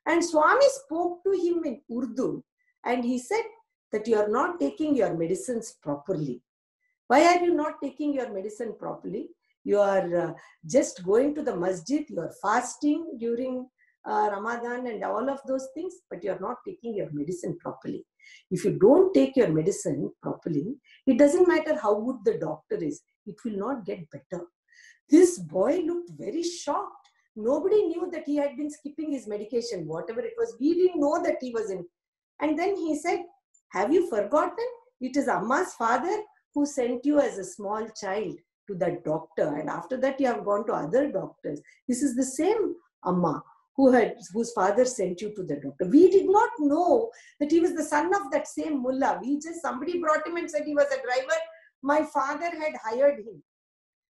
And Swami spoke to him in Urdu. And he said that you are not taking your medicines properly. Why are you not taking your medicine properly? You are just going to the masjid, you are fasting during Ramadan and all of those things, but you are not taking your medicine properly. If you don't take your medicine properly, it doesn't matter how good the doctor is, it will not get better. This boy looked very shocked. Nobody knew that he had been skipping his medication, whatever it was. We didn't know that he was in. And then he said, have you forgotten? It is Amma's father who sent you as a small child to that doctor. And after that, you have gone to other doctors. This is the same Amma whose father sent you to the doctor. We did not know that he was the son of that same mullah. Somebody brought him and said he was a driver. My father had hired him.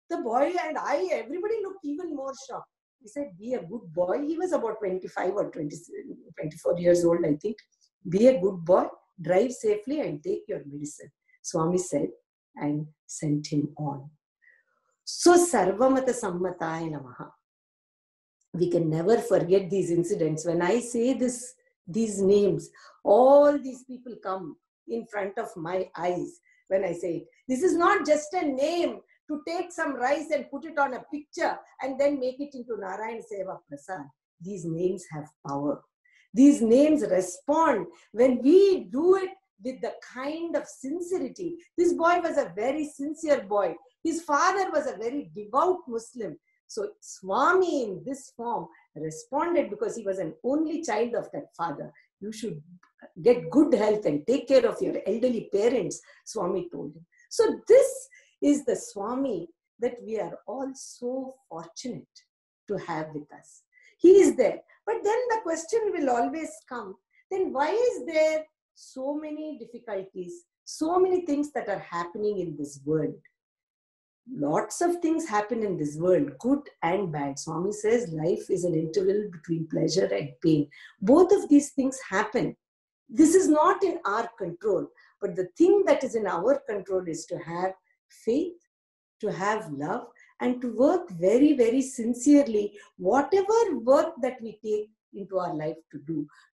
The boy and everybody looked even more shocked. He said, be a good boy. He was about 25 or 24 years old, I think. Be a good boy, drive safely and take your medicine. Swami said and sent him on. So, Sarvamata Sammataya Namaha. We can never forget these incidents. When I say these names, all these people come in front of my eyes when I say it. This is not just a name to take some rice and put it on a picture and then make it into Narayan Seva Prasad. These names have power. These names respond when we do it with the kind of sincerity. This boy was a very sincere boy. His father was a very devout Muslim. So Swami in this form responded because he was an only child of that father. You should get good health and take care of your elderly parents, Swami told him. So this is the Swami that we are all so fortunate to have with us. He is there. But then the question will always come, then why is there so many difficulties, so many things that are happening in this world? Lots of things happen in this world, good and bad. Swami says life is an interval between pleasure and pain. Both of these things happen. This is not in our control, but the thing that is in our control is to have faith, to have love, and to work very, very sincerely. Whatever work that we take into our life to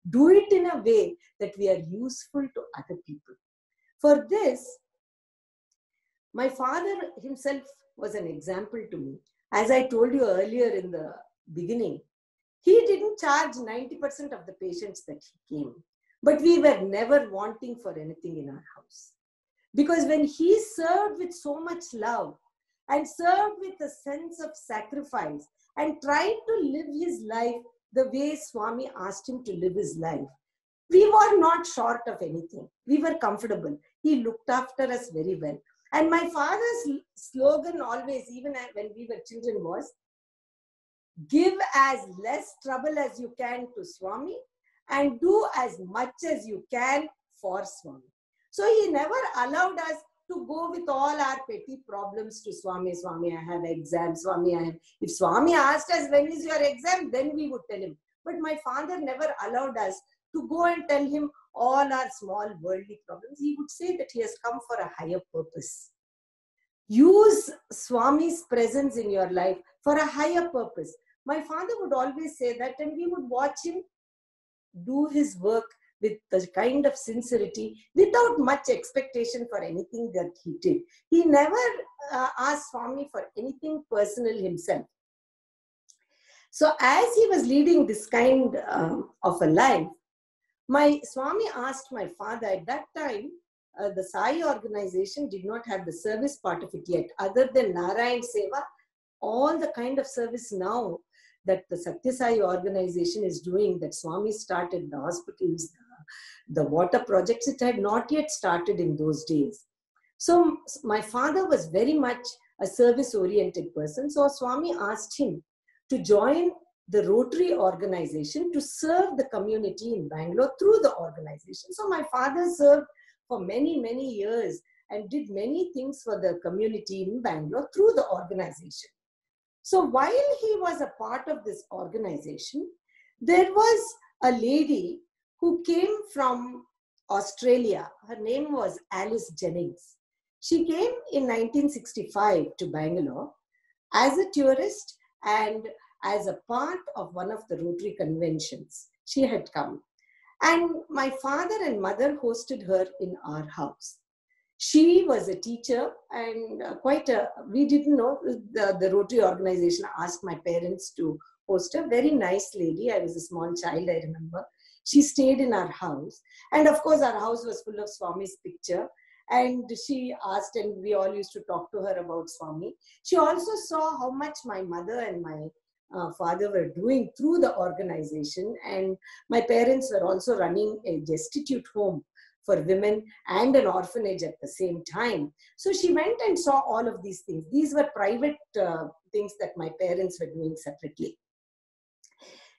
do it in a way that we are useful to other people. For this, my father himself was an example to me. As I told you earlier in the beginning, he didn't charge 90% of the patients that he came. But we were never wanting for anything in our house. Because when he served with so much love and served with a sense of sacrifice and tried to live his life the way Swami asked him to live his life, we were not short of anything. We were comfortable. He looked after us very well. And my father's slogan always, even when we were children, was, give as less trouble as you can to Swami and do as much as you can for Swami. So he never allowed us to go with all our petty problems to Swami. Swami, I have exam. Swami, I have. If Swami asked us, when is your exam? Then we would tell him. But my father never allowed us to go and tell him all our small worldly problems. He would say that he has come for a higher purpose. Use Swami's presence in your life for a higher purpose. My father would always say that, and we would watch him do his work with the kind of sincerity, without much expectation for anything that he did. He never asked Swami for anything personal himself. So as he was leading this kind of a life, my Swami asked my father, at that time, the Sai organization did not have the service part of it yet. Other than Narayan Seva, all the kind of service now that the Sathya Sai organization is doing, that Swami started, the hospitals, the water projects, it had not yet started in those days. So my father was very much a service-oriented person. So Swami asked him to join the Rotary organization to serve the community in Bangalore through the organization. So my father served for many, many years and did many things for the community in Bangalore through the organization. So while he was a part of this organization, there was a lady who came from Australia. Her name was Alice Jennings. She came in 1965 to Bangalore as a tourist and as a part of one of the Rotary conventions. She had come. And my father and mother hosted her in our house. She was a teacher and we didn't know, the Rotary organization asked my parents to host her. Very nice lady. I was a small child, I remember. She stayed in our house. And of course, our house was full of Swami's picture. And she asked, and we all used to talk to her about Swami. She also saw how much my mother and my father were doing through the organization. And my parents were also running a destitute home for women and an orphanage at the same time. So she went and saw all of these things. These were private things that my parents were doing separately.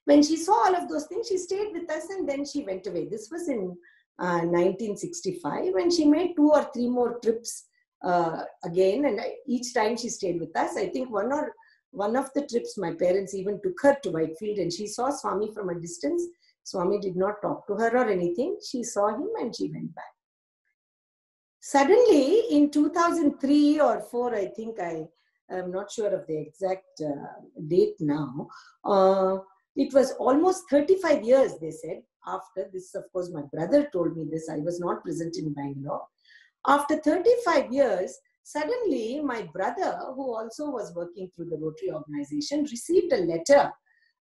When she saw all of those things, she stayed with us and then she went away. This was in 1965, and she made 2 or 3 more trips again, and each time she stayed with us. I think one of the trips, my parents even took her to Whitefield and she saw Swami from a distance. Swami did not talk to her or anything. She saw him and she went back. Suddenly, in 2003 or 4, I think, I am not sure of the exact date now, it was almost 35 years, they said, after this. Of course, my brother told me this. I was not present in Bangalore. After 35 years, suddenly my brother, who also was working through the Rotary organization, received a letter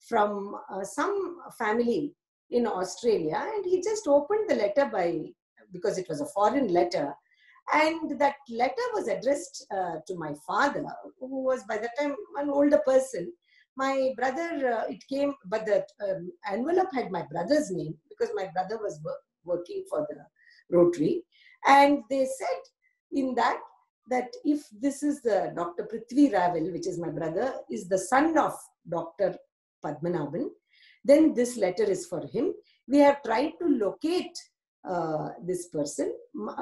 from some family in Australia, and he just opened the letter because it was a foreign letter, and that letter was addressed to my father, who was by that time an older person. My brother, it came, but the envelope had my brother's name because my brother was working for the Rotary, and they said in that if this is the Dr. Prithvi Raval, which is my brother, is the son of Dr. Padmanabhan, then this letter is for him. We have tried to locate this person.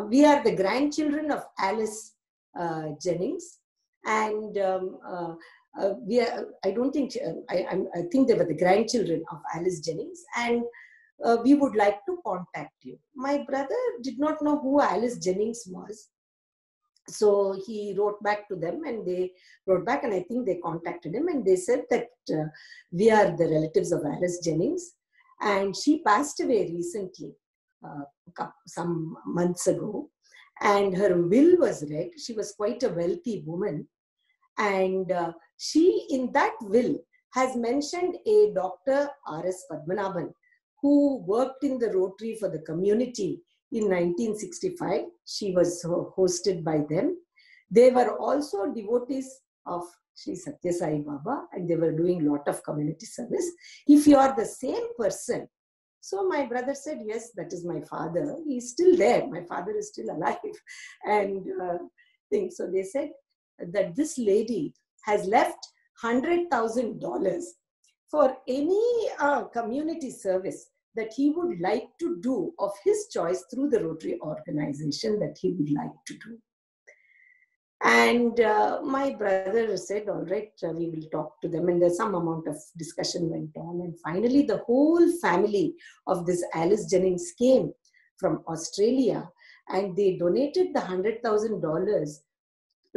We are the grandchildren of Alice Jennings, and I think they were the grandchildren of Alice Jennings, and we would like to contact you. My brother did not know who Alice Jennings was. So he wrote back to them, and they wrote back, and I think they contacted him, and they said that we are the relatives of Alice Jennings, and she passed away recently, some months ago, and her will was read. She was quite a wealthy woman, and she, in that will, has mentioned a Dr. R.S. Padmanabhan, who worked in the Rotary for the community in 1965. She was hosted by them. They were also devotees of Sri Sathya Sai Baba, and they were doing a lot of community service. If you are the same person, so my brother said, yes, that is my father. He's still there. My father is still alive. And so they said that this lady has left $100,000 for any community service that he would like to do of his choice through the Rotary organization that he would like to do. And my brother said, all right, we will talk to them. And there's some amount of discussion went on. And finally, the whole family of this Alice Jennings came from Australia, and they donated the $100,000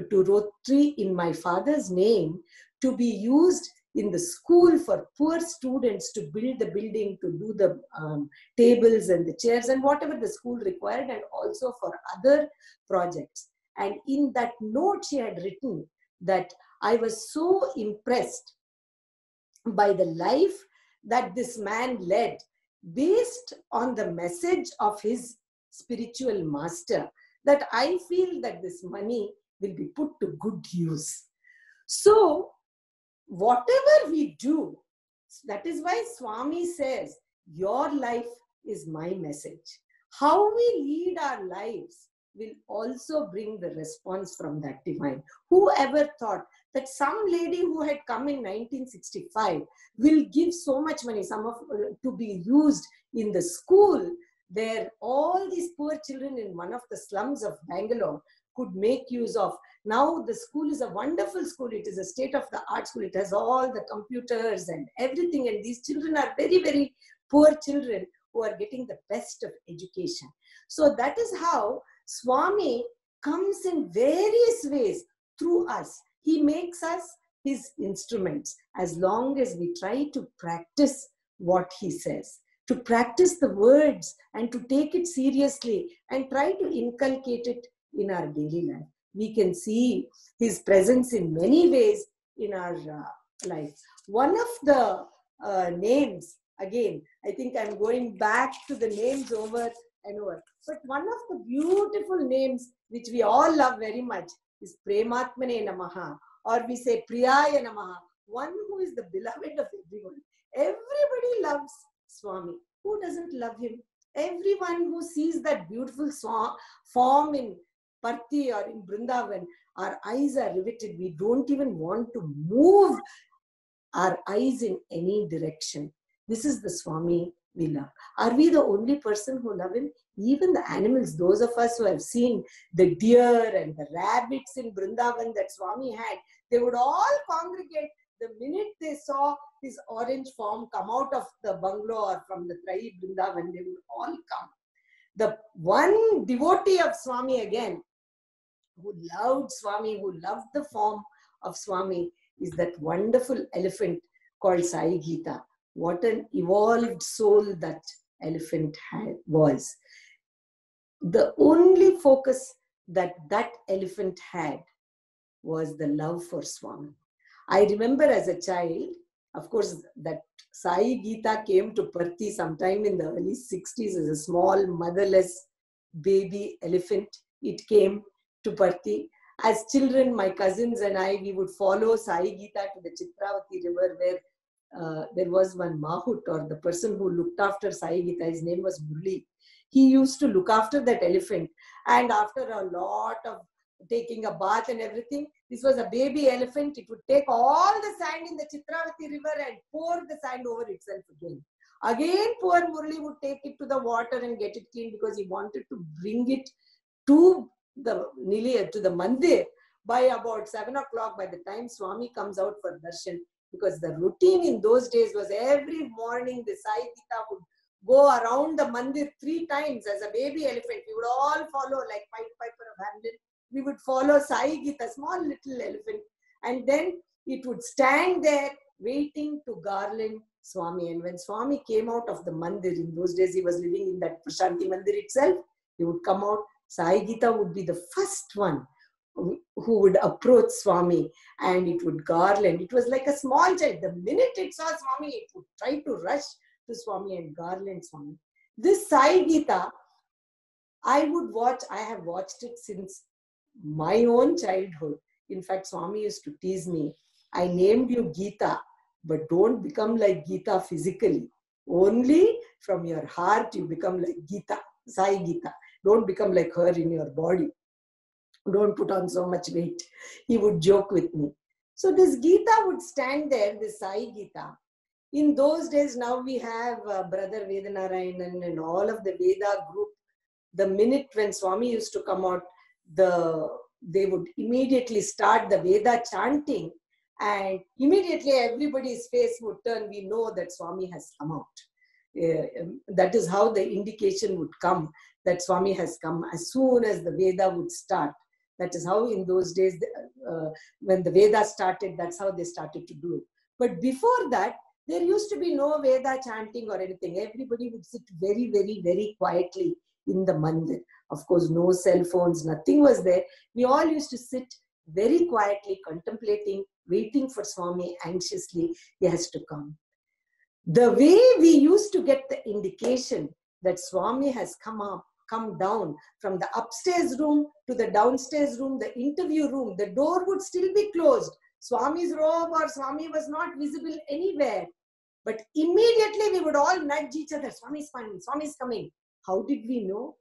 to Rotary in my father's name to be used in the school for poor students to build the building, to do the tables and the chairs and whatever the school required, and also for other projects. And in that note, she had written that I was so impressed by the life that this man led based on the message of his spiritual master, that I feel that this money will be put to good use. So whatever we do, that is why Swami says, your life is my message. How we lead our lives will also bring the response from that divine. Whoever thought that some lady who had come in 1965 will give so much money, some of to be used in the school, where all these poor children in one of the slums of Bangalore could make use of. Now the school is a wonderful school. It is a state-of-the-art school. It has all the computers and everything. And these children are very, very poor children who are getting the best of education. So that is how Swami comes in various ways through us. He makes us his instruments as long as we try to practice what he says, to practice the words and to take it seriously and try to inculcate it in our daily life. We can see his presence in many ways in our life. One of the names, again, I think I'm going back to the names over and over, but one of the beautiful names which we all love very much is Prematmane Namaha, or we say Priyaya Namaha, one who is the beloved of everyone. Everybody loves Swami. Who doesn't love him? Everyone who sees that beautiful form in Parthi or in Brindavan, our eyes are riveted. We don't even want to move our eyes in any direction. This is the Swami we love. Are we the only person who love him? Even the animals, those of us who have seen the deer and the rabbits in Brindavan that Swami had, they would all congregate the minute they saw his orange form come out of the bungalow or from the Trai Brindavan, they would all come. The one devotee of Swami again, who loved Swami, who loved the form of Swami, is that wonderful elephant called Sai Geetha. What an evolved soul that elephant was. The only focus that elephant had was the love for Swami. I remember as a child, of course, that Sai Geetha came to Parthi sometime in the early 60s as a small motherless baby elephant. It came to Parthi. As children, my cousins and I, we would follow Sai Geetha to the Chitravati river, where there was one Mahut, or the person who looked after Sai Geetha. His name was Murli. He used to look after that elephant, and after a lot of taking a bath and everything, this was a baby elephant. It would take all the sand in the Chitravati river and pour the sand over itself again. Again, poor Murli would take it to the water and get it clean, because he wanted to bring it to the Nilayam, to the mandir, by about 7 o'clock, by the time Swami comes out for darshan. Because the routine in those days was every morning the Sai Geetha would go around the mandir 3 times as a baby elephant. We would all follow, like Pied Piper of Hamelin. We would follow Sai Geetha, small little elephant. And then it would stand there waiting to garland Swami. And when Swami came out of the mandir, in those days he was living in that Prasanthi mandir itself, he would come out. Sai Geetha would be the first one who would approach Swami, and it would garland. It was like a small child. The minute it saw Swami, it would try to rush to Swami and garland Swami. This Sai Geetha, I have watched it since my own childhood. In fact, Swami used to tease me, I named you Geetha, but don't become like Geetha physically. Only from your heart you become like Geetha, Sai Geetha. Don't become like her in your body. Don't put on so much weight. He would joke with me. So this Geetha would stand there, this Sai Geetha. In those days, now we have Brother Vedanarayanan and all of the Veda group. The minute when Swami used to come out, they would immediately start the Veda chanting, and immediately everybody's face would turn. We know that Swami has come out. That is how the indication would come that Swami has come as soon as the Veda would start. That is how in those days, when the Veda started, that's how they started to do it. But before that, there used to be no Veda chanting or anything. Everybody would sit very, very, very quietly in the mandir. Of course, no cell phones, nothing was there. We all used to sit very quietly, contemplating, waiting for Swami anxiously. He has to come. The way we used to get the indication that Swami has come down from the upstairs room to the downstairs room, the interview room, the door would still be closed. Swami's robe or Swami was not visible anywhere. But immediately we would all nudge each other. Swami is coming, Swami is coming. How did we know?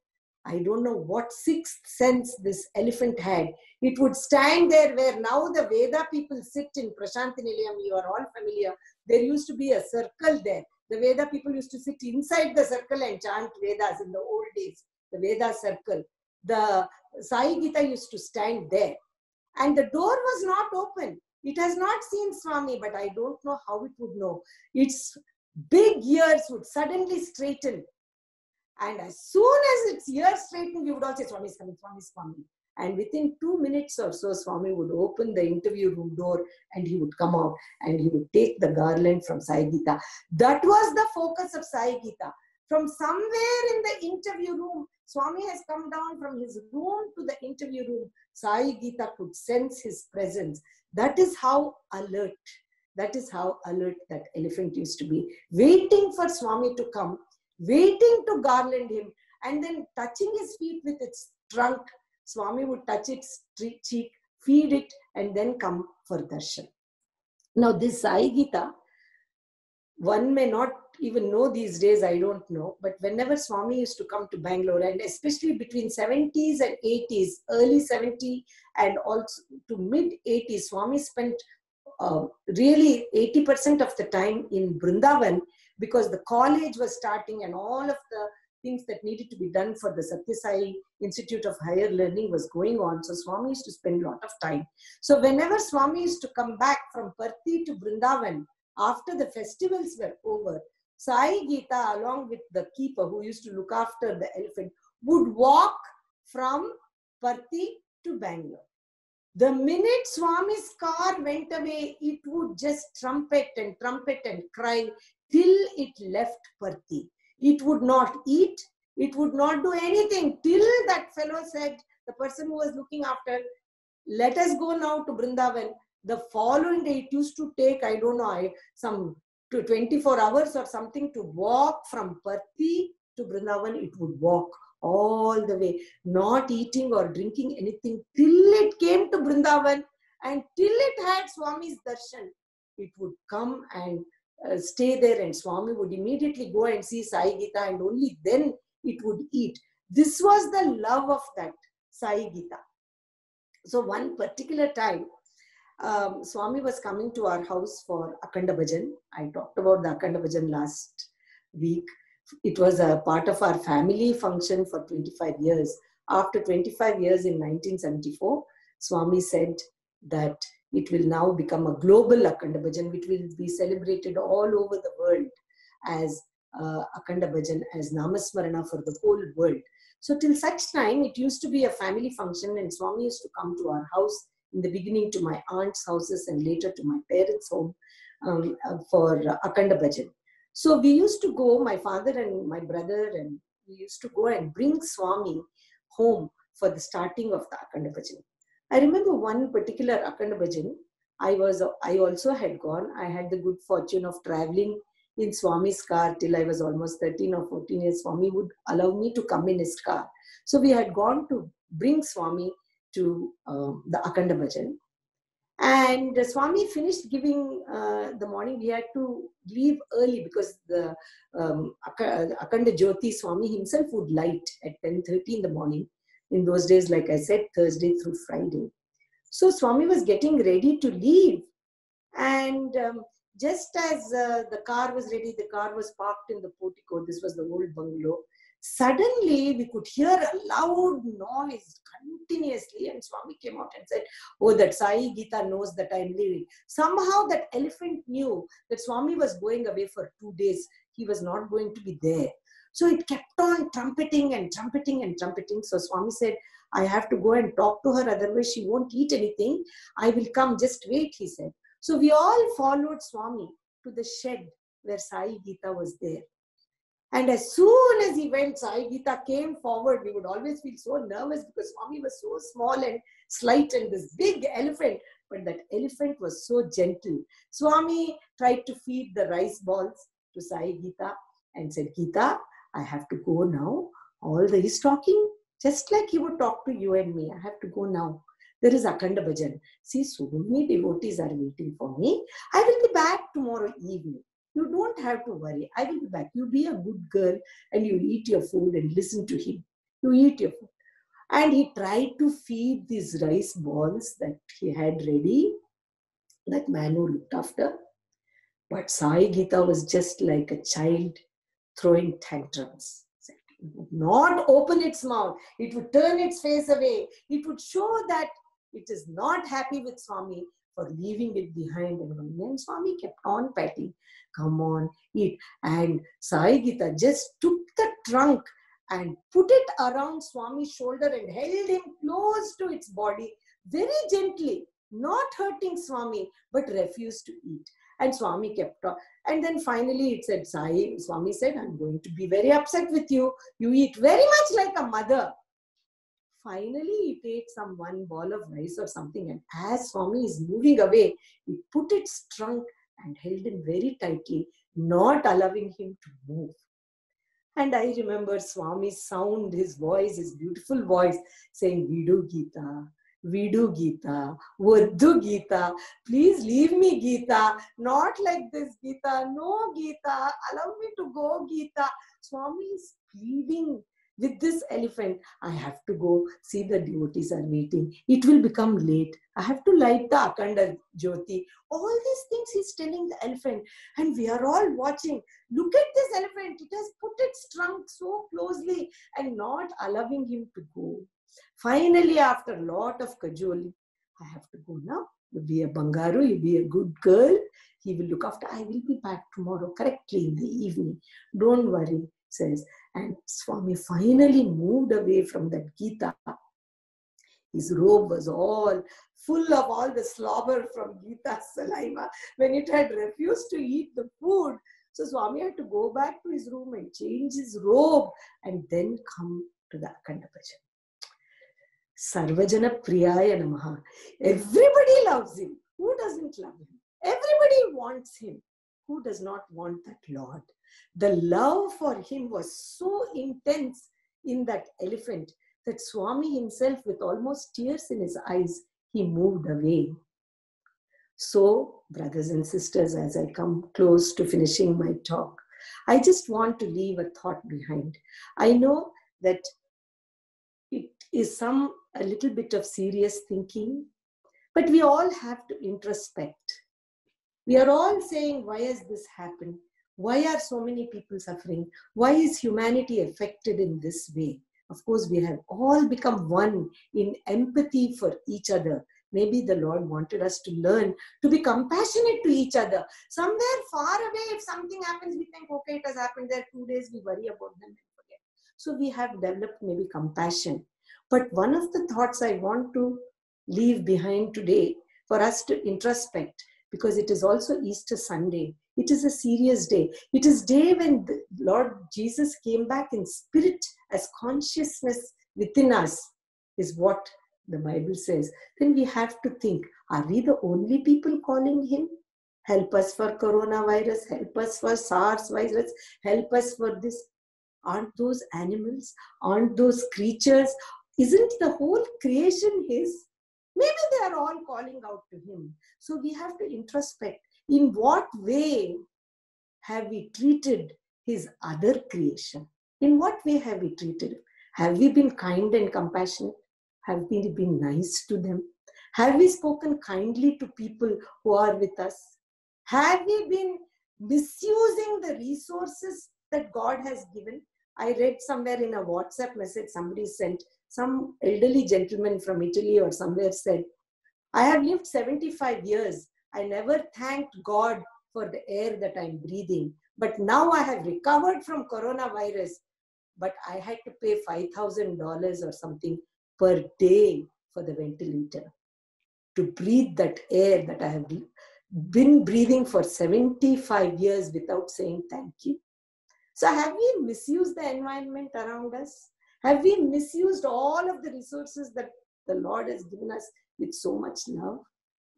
I don't know what sixth sense this elephant had. It would stand there where now the Veda people sit in Prasanthi Nilayam. You are all familiar. There used to be a circle there. The Veda people used to sit inside the circle and chant Vedas in the old days. The Veda circle. The Sai Geeta used to stand there. And the door was not open. It has not seen Swami, but I don't know how it would know. Its big ears would suddenly straighten. And as soon as its ears straightened, we would all say, Swami is coming, Swami is coming. And within 2 minutes or so, Swami would open the interview room door and he would come out and he would take the garland from Sai Geeta. That was the focus of Sai Geeta. From somewhere in the interview room, Swami has come down from his room to the interview room. Sai Geeta could sense his presence. That is how alert that elephant used to be. Waiting for Swami to come, waiting to garland him, and then touching his feet with its trunk. Swami would touch its cheek, feed it, and then come for darshan. Now this Sai Geeta, one may not even know these days, I don't know, but whenever Swami used to come to Bangalore, and especially between 70s and 80s, early 70 and also to mid 80s, Swami spent really 80% of the time in Brindavan, because the college was starting and all of the things that needed to be done for the Sathya Sai Institute of Higher Learning was going on. So Swami used to spend a lot of time. So whenever Swami used to come back from Parthi to Brindavan, after the festivals were over, Sai Geeta, along with the keeper who used to look after the elephant, would walk from Parthi to Bangalore. The minute Swami's car went away, it would just trumpet and cry till it left Parthi. It would not eat, it would not do anything till that fellow said, the person who was looking after, let us go now to Brindavan. The following day, it used to take, I don't know, some 24 hours or something to walk from Parthi to Brindavan. It would walk all the way, not eating or drinking anything till it came to Brindavan, and till it had Swami's darshan. It would come and stay there, and Swami would immediately go and see Sai Geeta, and only then it would eat. This was the love of that Sai Geeta. So one particular time, Swami was coming to our house for Akhanda Bhajan. I talked about the Akhanda Bhajan last week. It was a part of our family function for 25 years. After 25 years in 1974, Swami said that it will now become a global Akhanda Bhajan, which will be celebrated all over the world as Akhanda Bhajan, as Namasmarana for the whole world. So till such time, it used to be a family function, and Swami used to come to our house, in the beginning to my aunt's houses and later to my parents' home for Akhanda Bhajan. So we used to go, my father and my brother, and we used to go and bring Swami home for the starting of the Akhanda Bhajan. I remember one particular Akhanda Bhajan, I also had gone. I had the good fortune of traveling in Swami's car till I was almost 13 or 14 years. Swami would allow me to come in his car. So we had gone to bring Swami to the Akhanda Bhajan. And Swami finished giving the morning. We had to leave early because the Akhanda Jyoti Swami himself would light at 10:30 in the morning. In those days, like I said, Thursday through Friday. So Swami was getting ready to leave. And just as the car was ready, the car was parked in the portico. This was the old bungalow. Suddenly, we could hear a loud noise continuously, and Swami came out and said, oh, that Sai Geeta knows that I'm leaving. Somehow that elephant knew that Swami was going away for 2 days. He was not going to be there. So it kept on trumpeting and trumpeting and trumpeting. So Swami said, I have to go and talk to her, otherwise she won't eat anything. I will come, just wait, he said. So we all followed Swami to the shed where Sai Geetha was there. And as soon as he went, Sai Geetha came forward. We would always feel so nervous because Swami was so small and slight and this big elephant. But that elephant was so gentle. Swami tried to feed the rice balls to Sai Geetha and said, Geetha, I have to go now. He's talking just like he would talk to you and me. I have to go now. There is Akhanda Bhajan. See, so many devotees are waiting for me. I will be back tomorrow evening. You don't have to worry. I will be back. You be a good girl and you eat your food and listen to him. You eat your food. And he tried to feed these rice balls that he had ready, that man who looked after. But Sai Geetha was just like a child throwing tantrums. It would not open its mouth. It would turn its face away. It would show that it is not happy with Swami for leaving it behind. And Swami kept on patting. Come on, eat. And Sai Geetha just took the trunk and put it around Swami's shoulder and held him close to its body very gently, not hurting Swami, but refused to eat. And Swami kept on. And then finally it said, Swami said, I'm going to be very upset with you. You eat very much like a mother. Finally, it ate some one ball of rice or something. And as Swami is moving away, it put its trunk and held him very tightly, not allowing him to move. And I remember Swami's sound, his voice, his beautiful voice saying, Vidu Geetha, Vidu Geetha, Vaddu Geetha, please leave me Geetha, not like this Geetha, no Geetha, allow me to go Geetha. Swami is pleading with this elephant. I have to go, see the devotees are waiting. It will become late. I have to light the Akhanda Jyoti. All these things he's telling the elephant. And we are all watching. Look at this elephant. It has put its trunk so closely and not allowing him to go. Finally, after a lot of cajoling, I have to go now. You be a Bangaru, you be a good girl. He will look after. I will be back tomorrow correctly in the evening. Don't worry, says. And Swami finally moved away from that Geetha. His robe was all full of all the slobber from Geetha's saliva when it had refused to eat the food. So Swami had to go back to his room and change his robe and then come to the Akhanda Bhajan. Sarvajana Priyaya Namaha. Everybody loves him. Who doesn't love him? Everybody wants him. Who does not want that Lord? The love for him was so intense in that elephant that Swami himself, with almost tears in his eyes, he moved away. So, brothers and sisters, as I come close to finishing my talk, I just want to leave a thought behind. I know that it is a little bit of serious thinking, but we all have to introspect. We are all saying, why has this happened? Why are so many people suffering? Why is humanity affected in this way? Of course, we have all become one in empathy for each other. Maybe the Lord wanted us to learn to be compassionate to each other. Somewhere far away, if something happens, we think, okay, it has happened there 2 days, we worry about them and forget. So we have developed maybe compassion. But one of the thoughts I want to leave behind today for us to introspect, because it is also Easter Sunday. It is a serious day. It is day when the Lord Jesus came back in spirit as consciousness within us, is what the Bible says. Then we have to think, are we the only people calling him? Help us for coronavirus, help us for SARS virus, help us for this. Aren't those animals? Aren't those creatures? Isn't the whole creation his? Maybe they are all calling out to him. So we have to introspect. In what way have we treated his other creation? In what way have we treated him? Have we been kind and compassionate? Have we been nice to them? Have we spoken kindly to people who are with us? Have we been misusing the resources that God has given? I read somewhere in a WhatsApp message somebody sent, some elderly gentleman from Italy or somewhere said, I have lived 75 years. I never thanked God for the air that I'm breathing. But now I have recovered from coronavirus. But I had to pay $5,000 or something per day for the ventilator to breathe that air that I have been breathing for 75 years without saying thank you. So have we misused the environment around us? Have we misused all of the resources that the Lord has given us with so much love?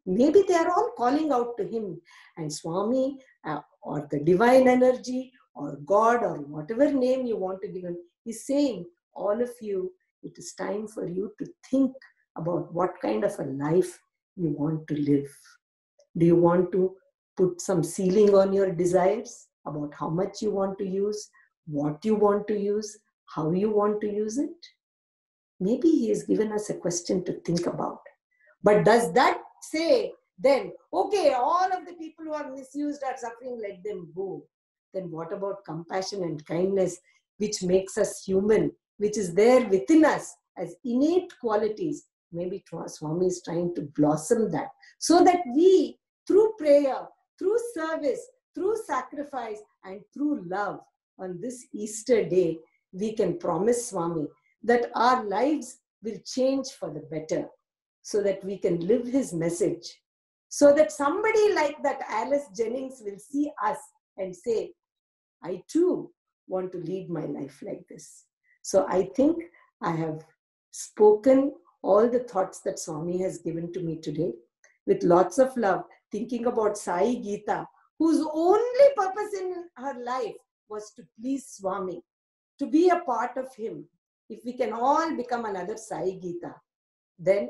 Maybe they are all calling out to Him, and Swami or the divine energy or God or whatever name you want to give Him is saying, all of you, it is time for you to think about what kind of a life you want to live. Do you want to put some ceiling on your desires about how much you want to use, what you want to use, how you want to use it? Maybe He has given us a question to think about. But does that say then, okay, all of the people who are misused are suffering, let them go? Then what about compassion and kindness, which makes us human, which is there within us as innate qualities? Maybe Swami is trying to blossom that so that we, through prayer, through service, through sacrifice, and through love, on this Easter day, we can promise Swami that our lives will change for the better, so that we can live His message, so that somebody like that Alice Jennings will see us and say, I too want to lead my life like this. So I think I have spoken all the thoughts that Swami has given to me today with lots of love, thinking about Sai Geetha, whose only purpose in her life was to please Swami, to be a part of Him. If we can all become another Sai Geetha, then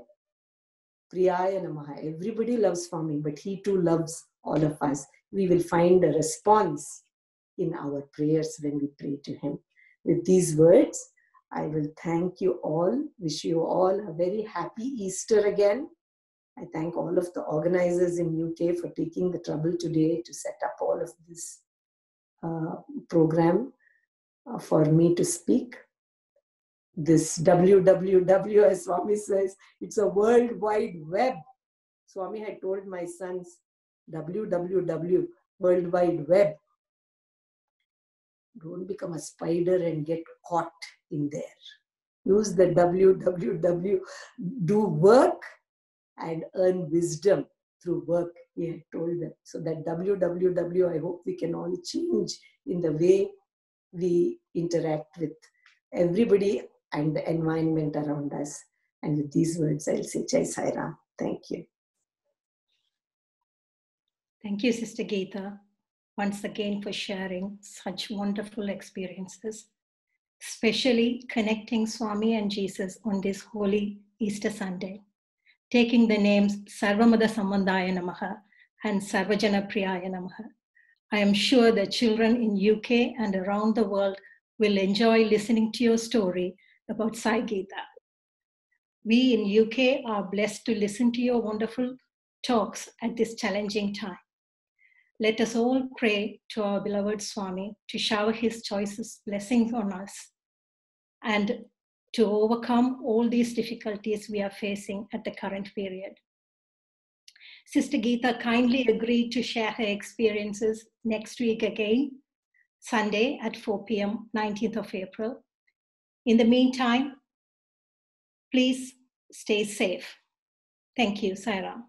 Priyaya Namaha. Everybody loves Swami, but He too loves all of us. We will find a response in our prayers when we pray to Him. With these words, I will thank you all, wish you all a very happy Easter again. I thank all of the organizers in UK for taking the trouble today to set up all of this program for me to speak. This www, as Swami says, it's a world wide web. Swami had told my sons, www, world wide web. Don't become a spider and get caught in there. Use the www, do work and earn wisdom through work, he had told them. So that www, I hope we can all change in the way we interact with everybody and the environment around us. And with these words, I'll say Jai Sai Ram. Thank you. Thank you, Sister Geetha, once again for sharing such wonderful experiences, especially connecting Swami and Jesus on this holy Easter Sunday, taking the names Sarvamada Sambandhaya Namaha and Sarvajana Priyaya Namaha. I am sure the children in UK and around the world will enjoy listening to your story about Sai Geetha. We in UK are blessed to listen to your wonderful talks at this challenging time. Let us all pray to our beloved Swami to shower His choicest blessings on us and to overcome all these difficulties we are facing at the current period. Sister Geetha kindly agreed to share her experiences next week again, Sunday at 4 p.m., 19th of April. In the meantime, please stay safe. Thank you, Sai Ram.